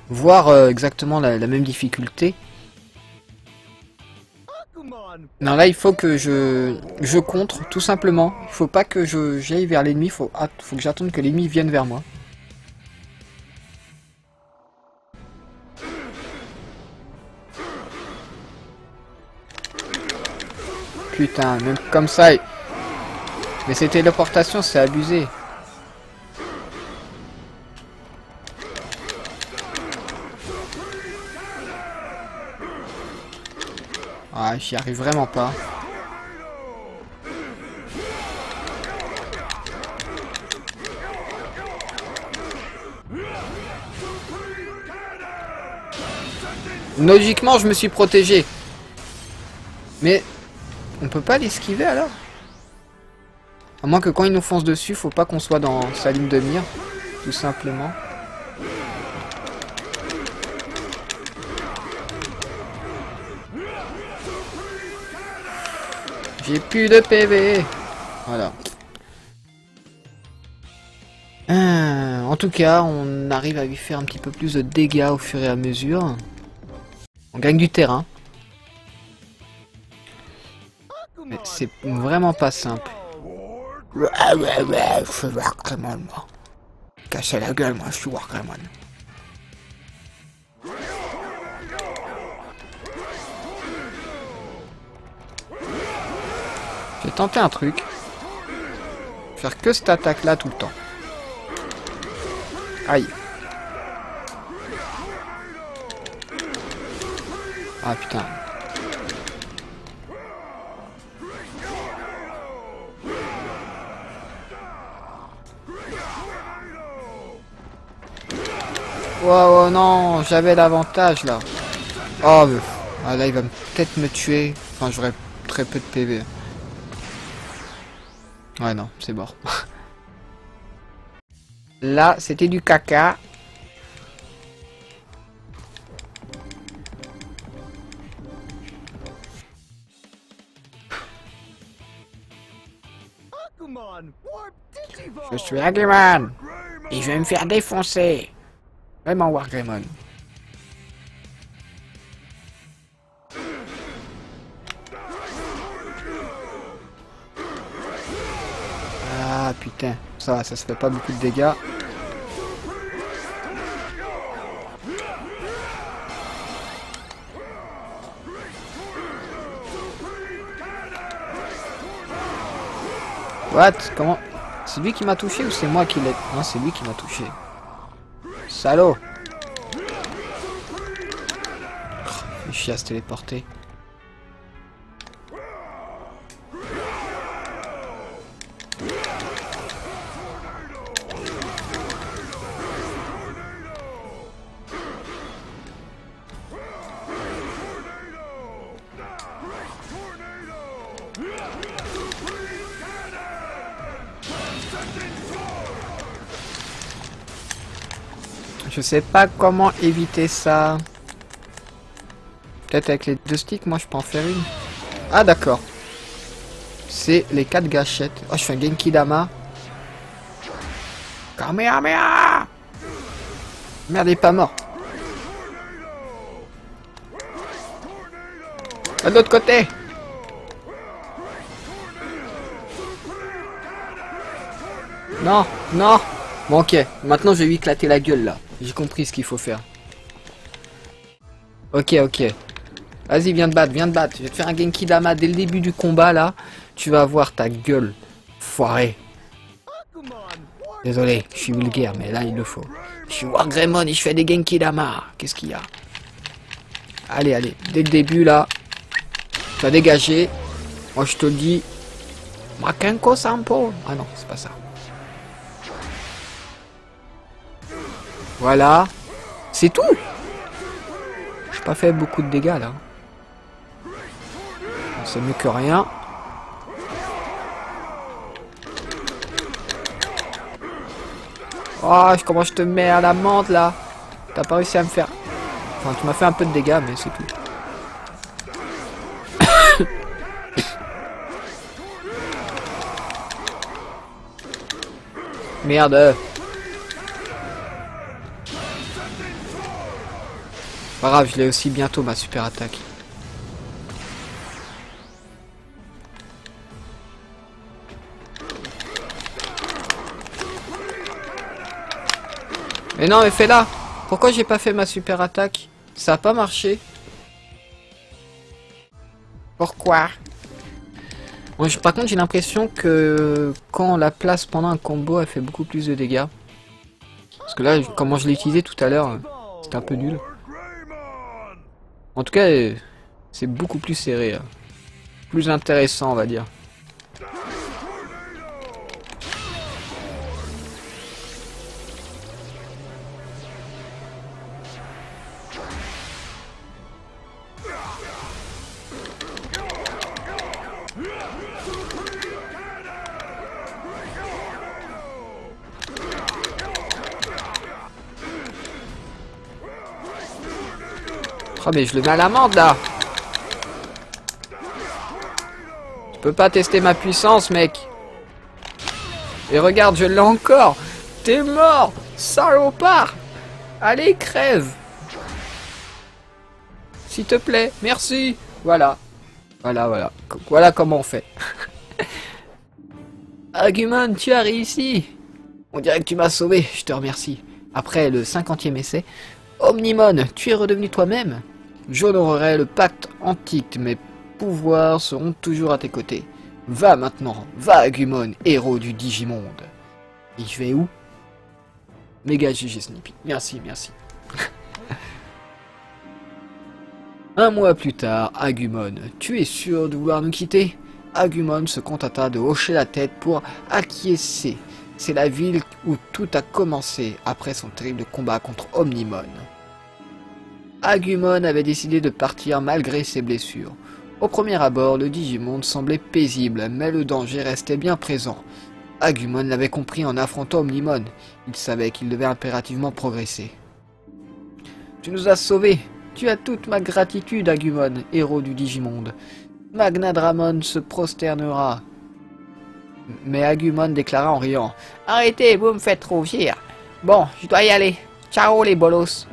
Voir exactement la même difficulté. Non, là, il faut que je contre, tout simplement. Il faut pas que j'aille vers l'ennemi. Faut que j'attende que l'ennemi vienne vers moi. Putain, même comme ça... Mais ces téléportations, c'est abusé. Ah, j'y arrive vraiment pas. Logiquement, je me suis protégé. Mais on peut pas l'esquiver alors? À moins que quand il nous fonce dessus, faut pas qu'on soit dans sa ligne de mire, tout simplement. J'ai plus de PV. Voilà. En tout cas, on arrive à lui faire un petit peu plus de dégâts au fur et à mesure. On gagne du terrain. Mais c'est vraiment pas simple. Je suis Warcrammon, moi. Cassez la gueule, moi, je suis Warcrammon. J'ai tenté un truc. Faire que cette attaque là tout le temps. Aïe. Ah putain. Oh non, j'avais l'avantage là. Oh, mais... ah, là il va peut-être me tuer. Enfin, j'aurai très peu de PV. Ouais, non, c'est mort. Là, c'était du caca. Je suis Agumon et je vais me faire défoncer. Vraiment Wargreymon. Ah putain, ça se fait pas beaucoup de dégâts. What? Comment? C'est lui qui m'a touché ou c'est moi qui l'ai... Non, c'est lui qui m'a touché. Salaud! Il chie à se téléporter. Je sais pas comment éviter ça. Peut-être avec les 2 sticks, moi je peux en faire une. Ah d'accord. C'est les 4 gâchettes. Oh, je fais un Genki Dama. Kamehameha! Merde, il est pas mort. De l'autre côté. Non, non. Bon ok, maintenant je vais lui éclater la gueule là. J'ai compris ce qu'il faut faire. Ok, ok. Vas-y, viens te battre, viens te battre. Je vais te faire un Genki Dama dès le début du combat là. Tu vas voir ta gueule. Foiré. Désolé, je suis vulgaire, mais là il le faut. Je suis Wargreymon et je fais des Genki Dama. Qu'est-ce qu'il y a? Allez, allez. Dès le début là. Tu vas dégager. Moi je te le dis. Makenko Sampo. Ah non, c'est pas ça. Voilà. C'est tout. J'ai pas fait beaucoup de dégâts là. C'est mieux que rien. Oh, comment je te mets à la menthe là. T'as pas réussi à me faire... Enfin, tu m'as fait un peu de dégâts, mais c'est tout. Merde. Pas grave, je l'ai aussi bientôt ma super attaque. Mais non, mais fais-la. Pourquoi j'ai pas fait ma super attaque? Ça a pas marché. Pourquoi? Bon, par contre, j'ai l'impression que quand on la place pendant un combo, elle fait beaucoup plus de dégâts. Parce que là, comment je l'ai utilisé tout à l'heure, c'était un peu nul. En tout cas, c'est beaucoup plus serré. Plus intéressant, on va dire. Oh mais je le mets à l'amende là. Tu peux pas tester ma puissance mec. Et regarde, je l'ai encore. T'es mort, salopard. Allez, crève. S'il te plaît, merci. Voilà. Voilà. Voilà comment on fait. Agumon, tu as réussi. On dirait que tu m'as sauvé, je te remercie. Après le 50e essai. Omnimon, tu es redevenu toi-même. J'honorerai le pacte antique, mes pouvoirs seront toujours à tes côtés. Va maintenant, va Agumon, héros du Digimonde. Et je vais où? Méga GG Snippy. Merci. Un mois plus tard, Agumon, tu es sûr de vouloir nous quitter? Agumon se contenta de hocher la tête pour acquiescer. C'est la ville où tout a commencé après son terrible combat contre Omnimon. Agumon avait décidé de partir malgré ses blessures. Au premier abord, le Digimonde semblait paisible, mais le danger restait bien présent. Agumon l'avait compris en affrontant Omnimon. Il savait qu'il devait impérativement progresser. Tu nous as sauvés. Tu as toute ma gratitude, Agumon, héros du Digimonde. Magnadramon se prosternera. Mais Agumon déclara en riant. Arrêtez, vous me faites rougir. Bon, je dois y aller. Ciao les bolos.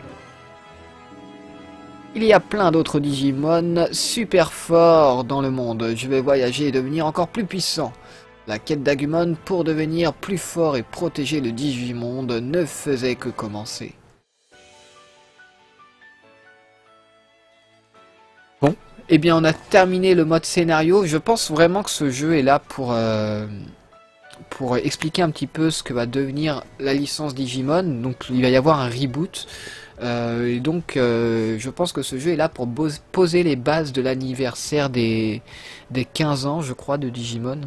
Il y a plein d'autres Digimon super forts dans le monde. Je vais voyager et devenir encore plus puissant. La quête d'Agumon pour devenir plus fort et protéger le Digimonde ne faisait que commencer. Bon, eh bien on a terminé le mode scénario. Je pense vraiment que ce jeu est là pour expliquer un petit peu ce que va devenir la licence Digimon. Donc il va y avoir un reboot. Et donc je pense que ce jeu est là pour poser les bases de l'anniversaire des 15 ans, je crois, de Digimon.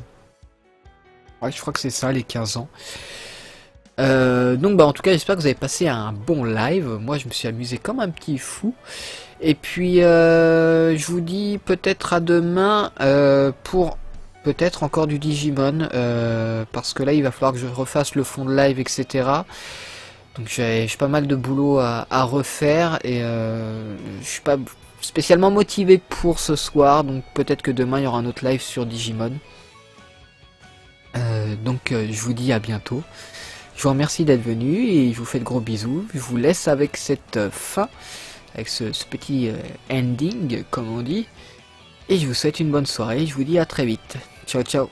Ouais, je crois que c'est ça, les 15 ans. Donc bah en tout cas j'espère que vous avez passé un bon live. Moi je me suis amusé comme un petit fou. Et puis je vous dis peut-être à demain pour peut-être encore du Digimon. Parce que là il va falloir que je refasse le fond de live, etc. Donc j'ai pas mal de boulot à refaire. Et je suis pas spécialement motivé pour ce soir. Donc peut-être que demain il y aura un autre live sur Digimon. Donc je vous dis à bientôt. Je vous remercie d'être venu et je vous fais de gros bisous. Je vous laisse avec cette fin, avec ce petit ending, comme on dit. Et je vous souhaite une bonne soirée. Je vous dis à très vite. Ciao, ciao.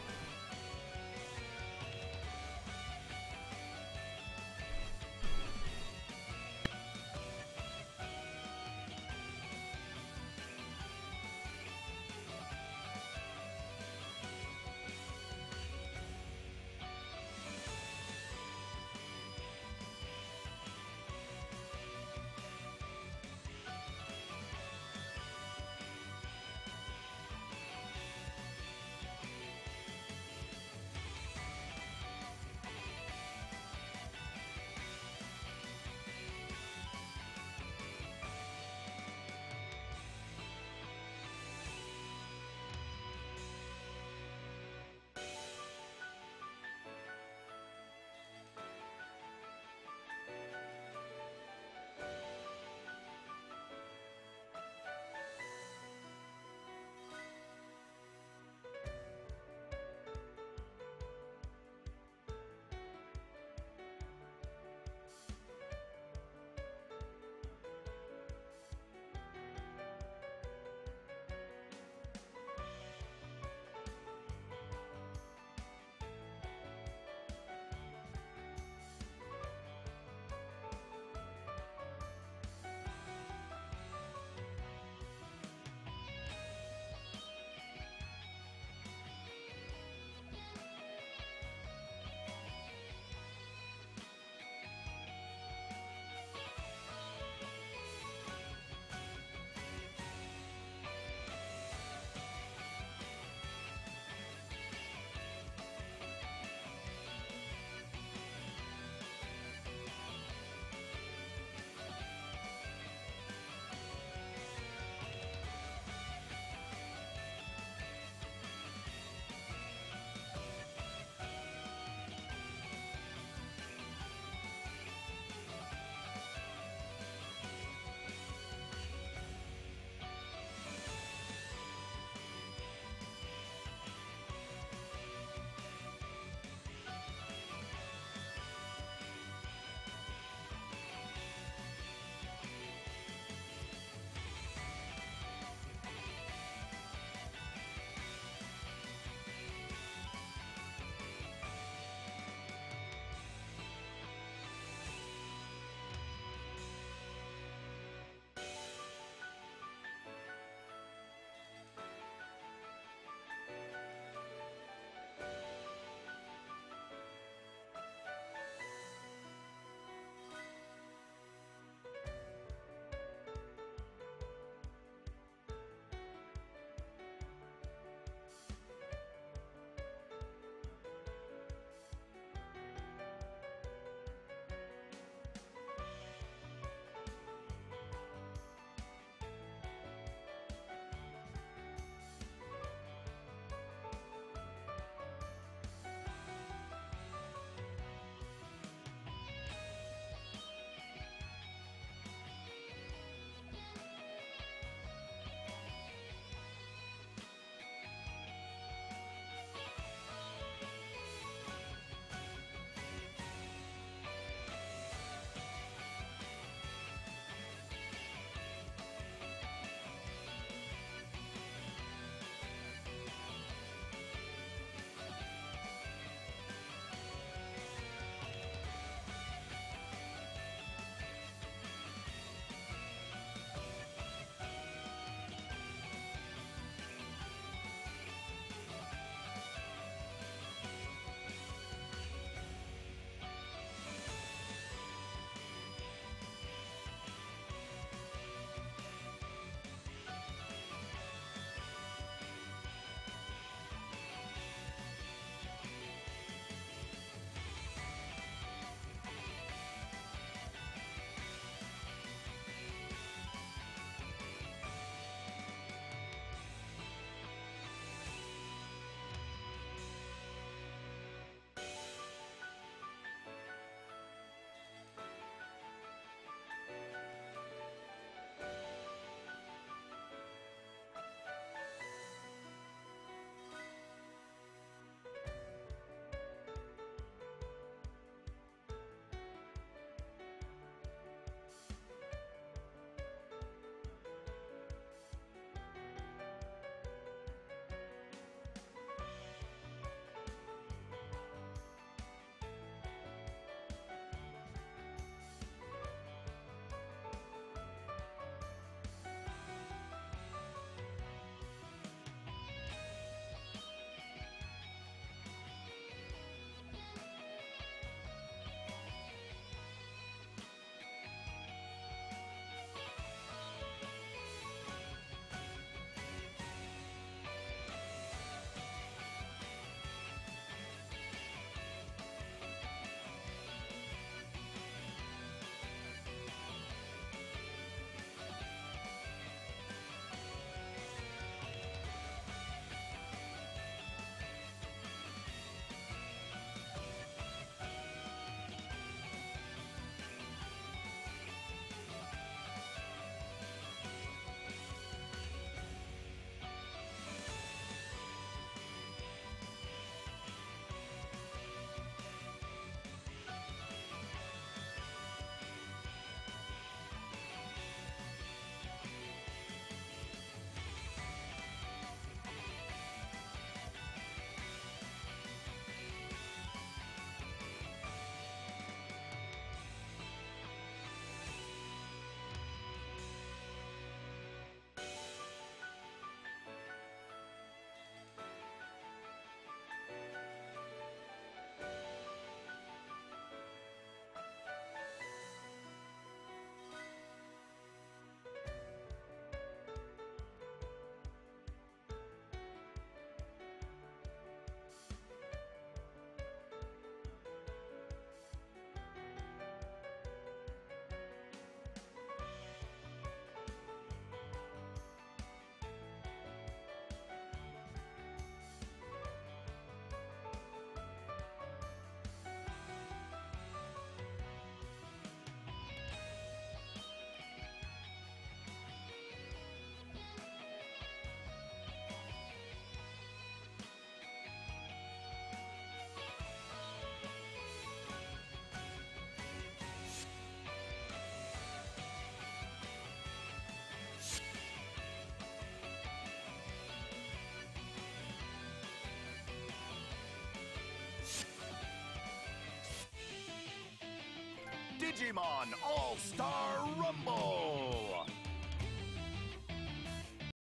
Digimon All-Star Rumble!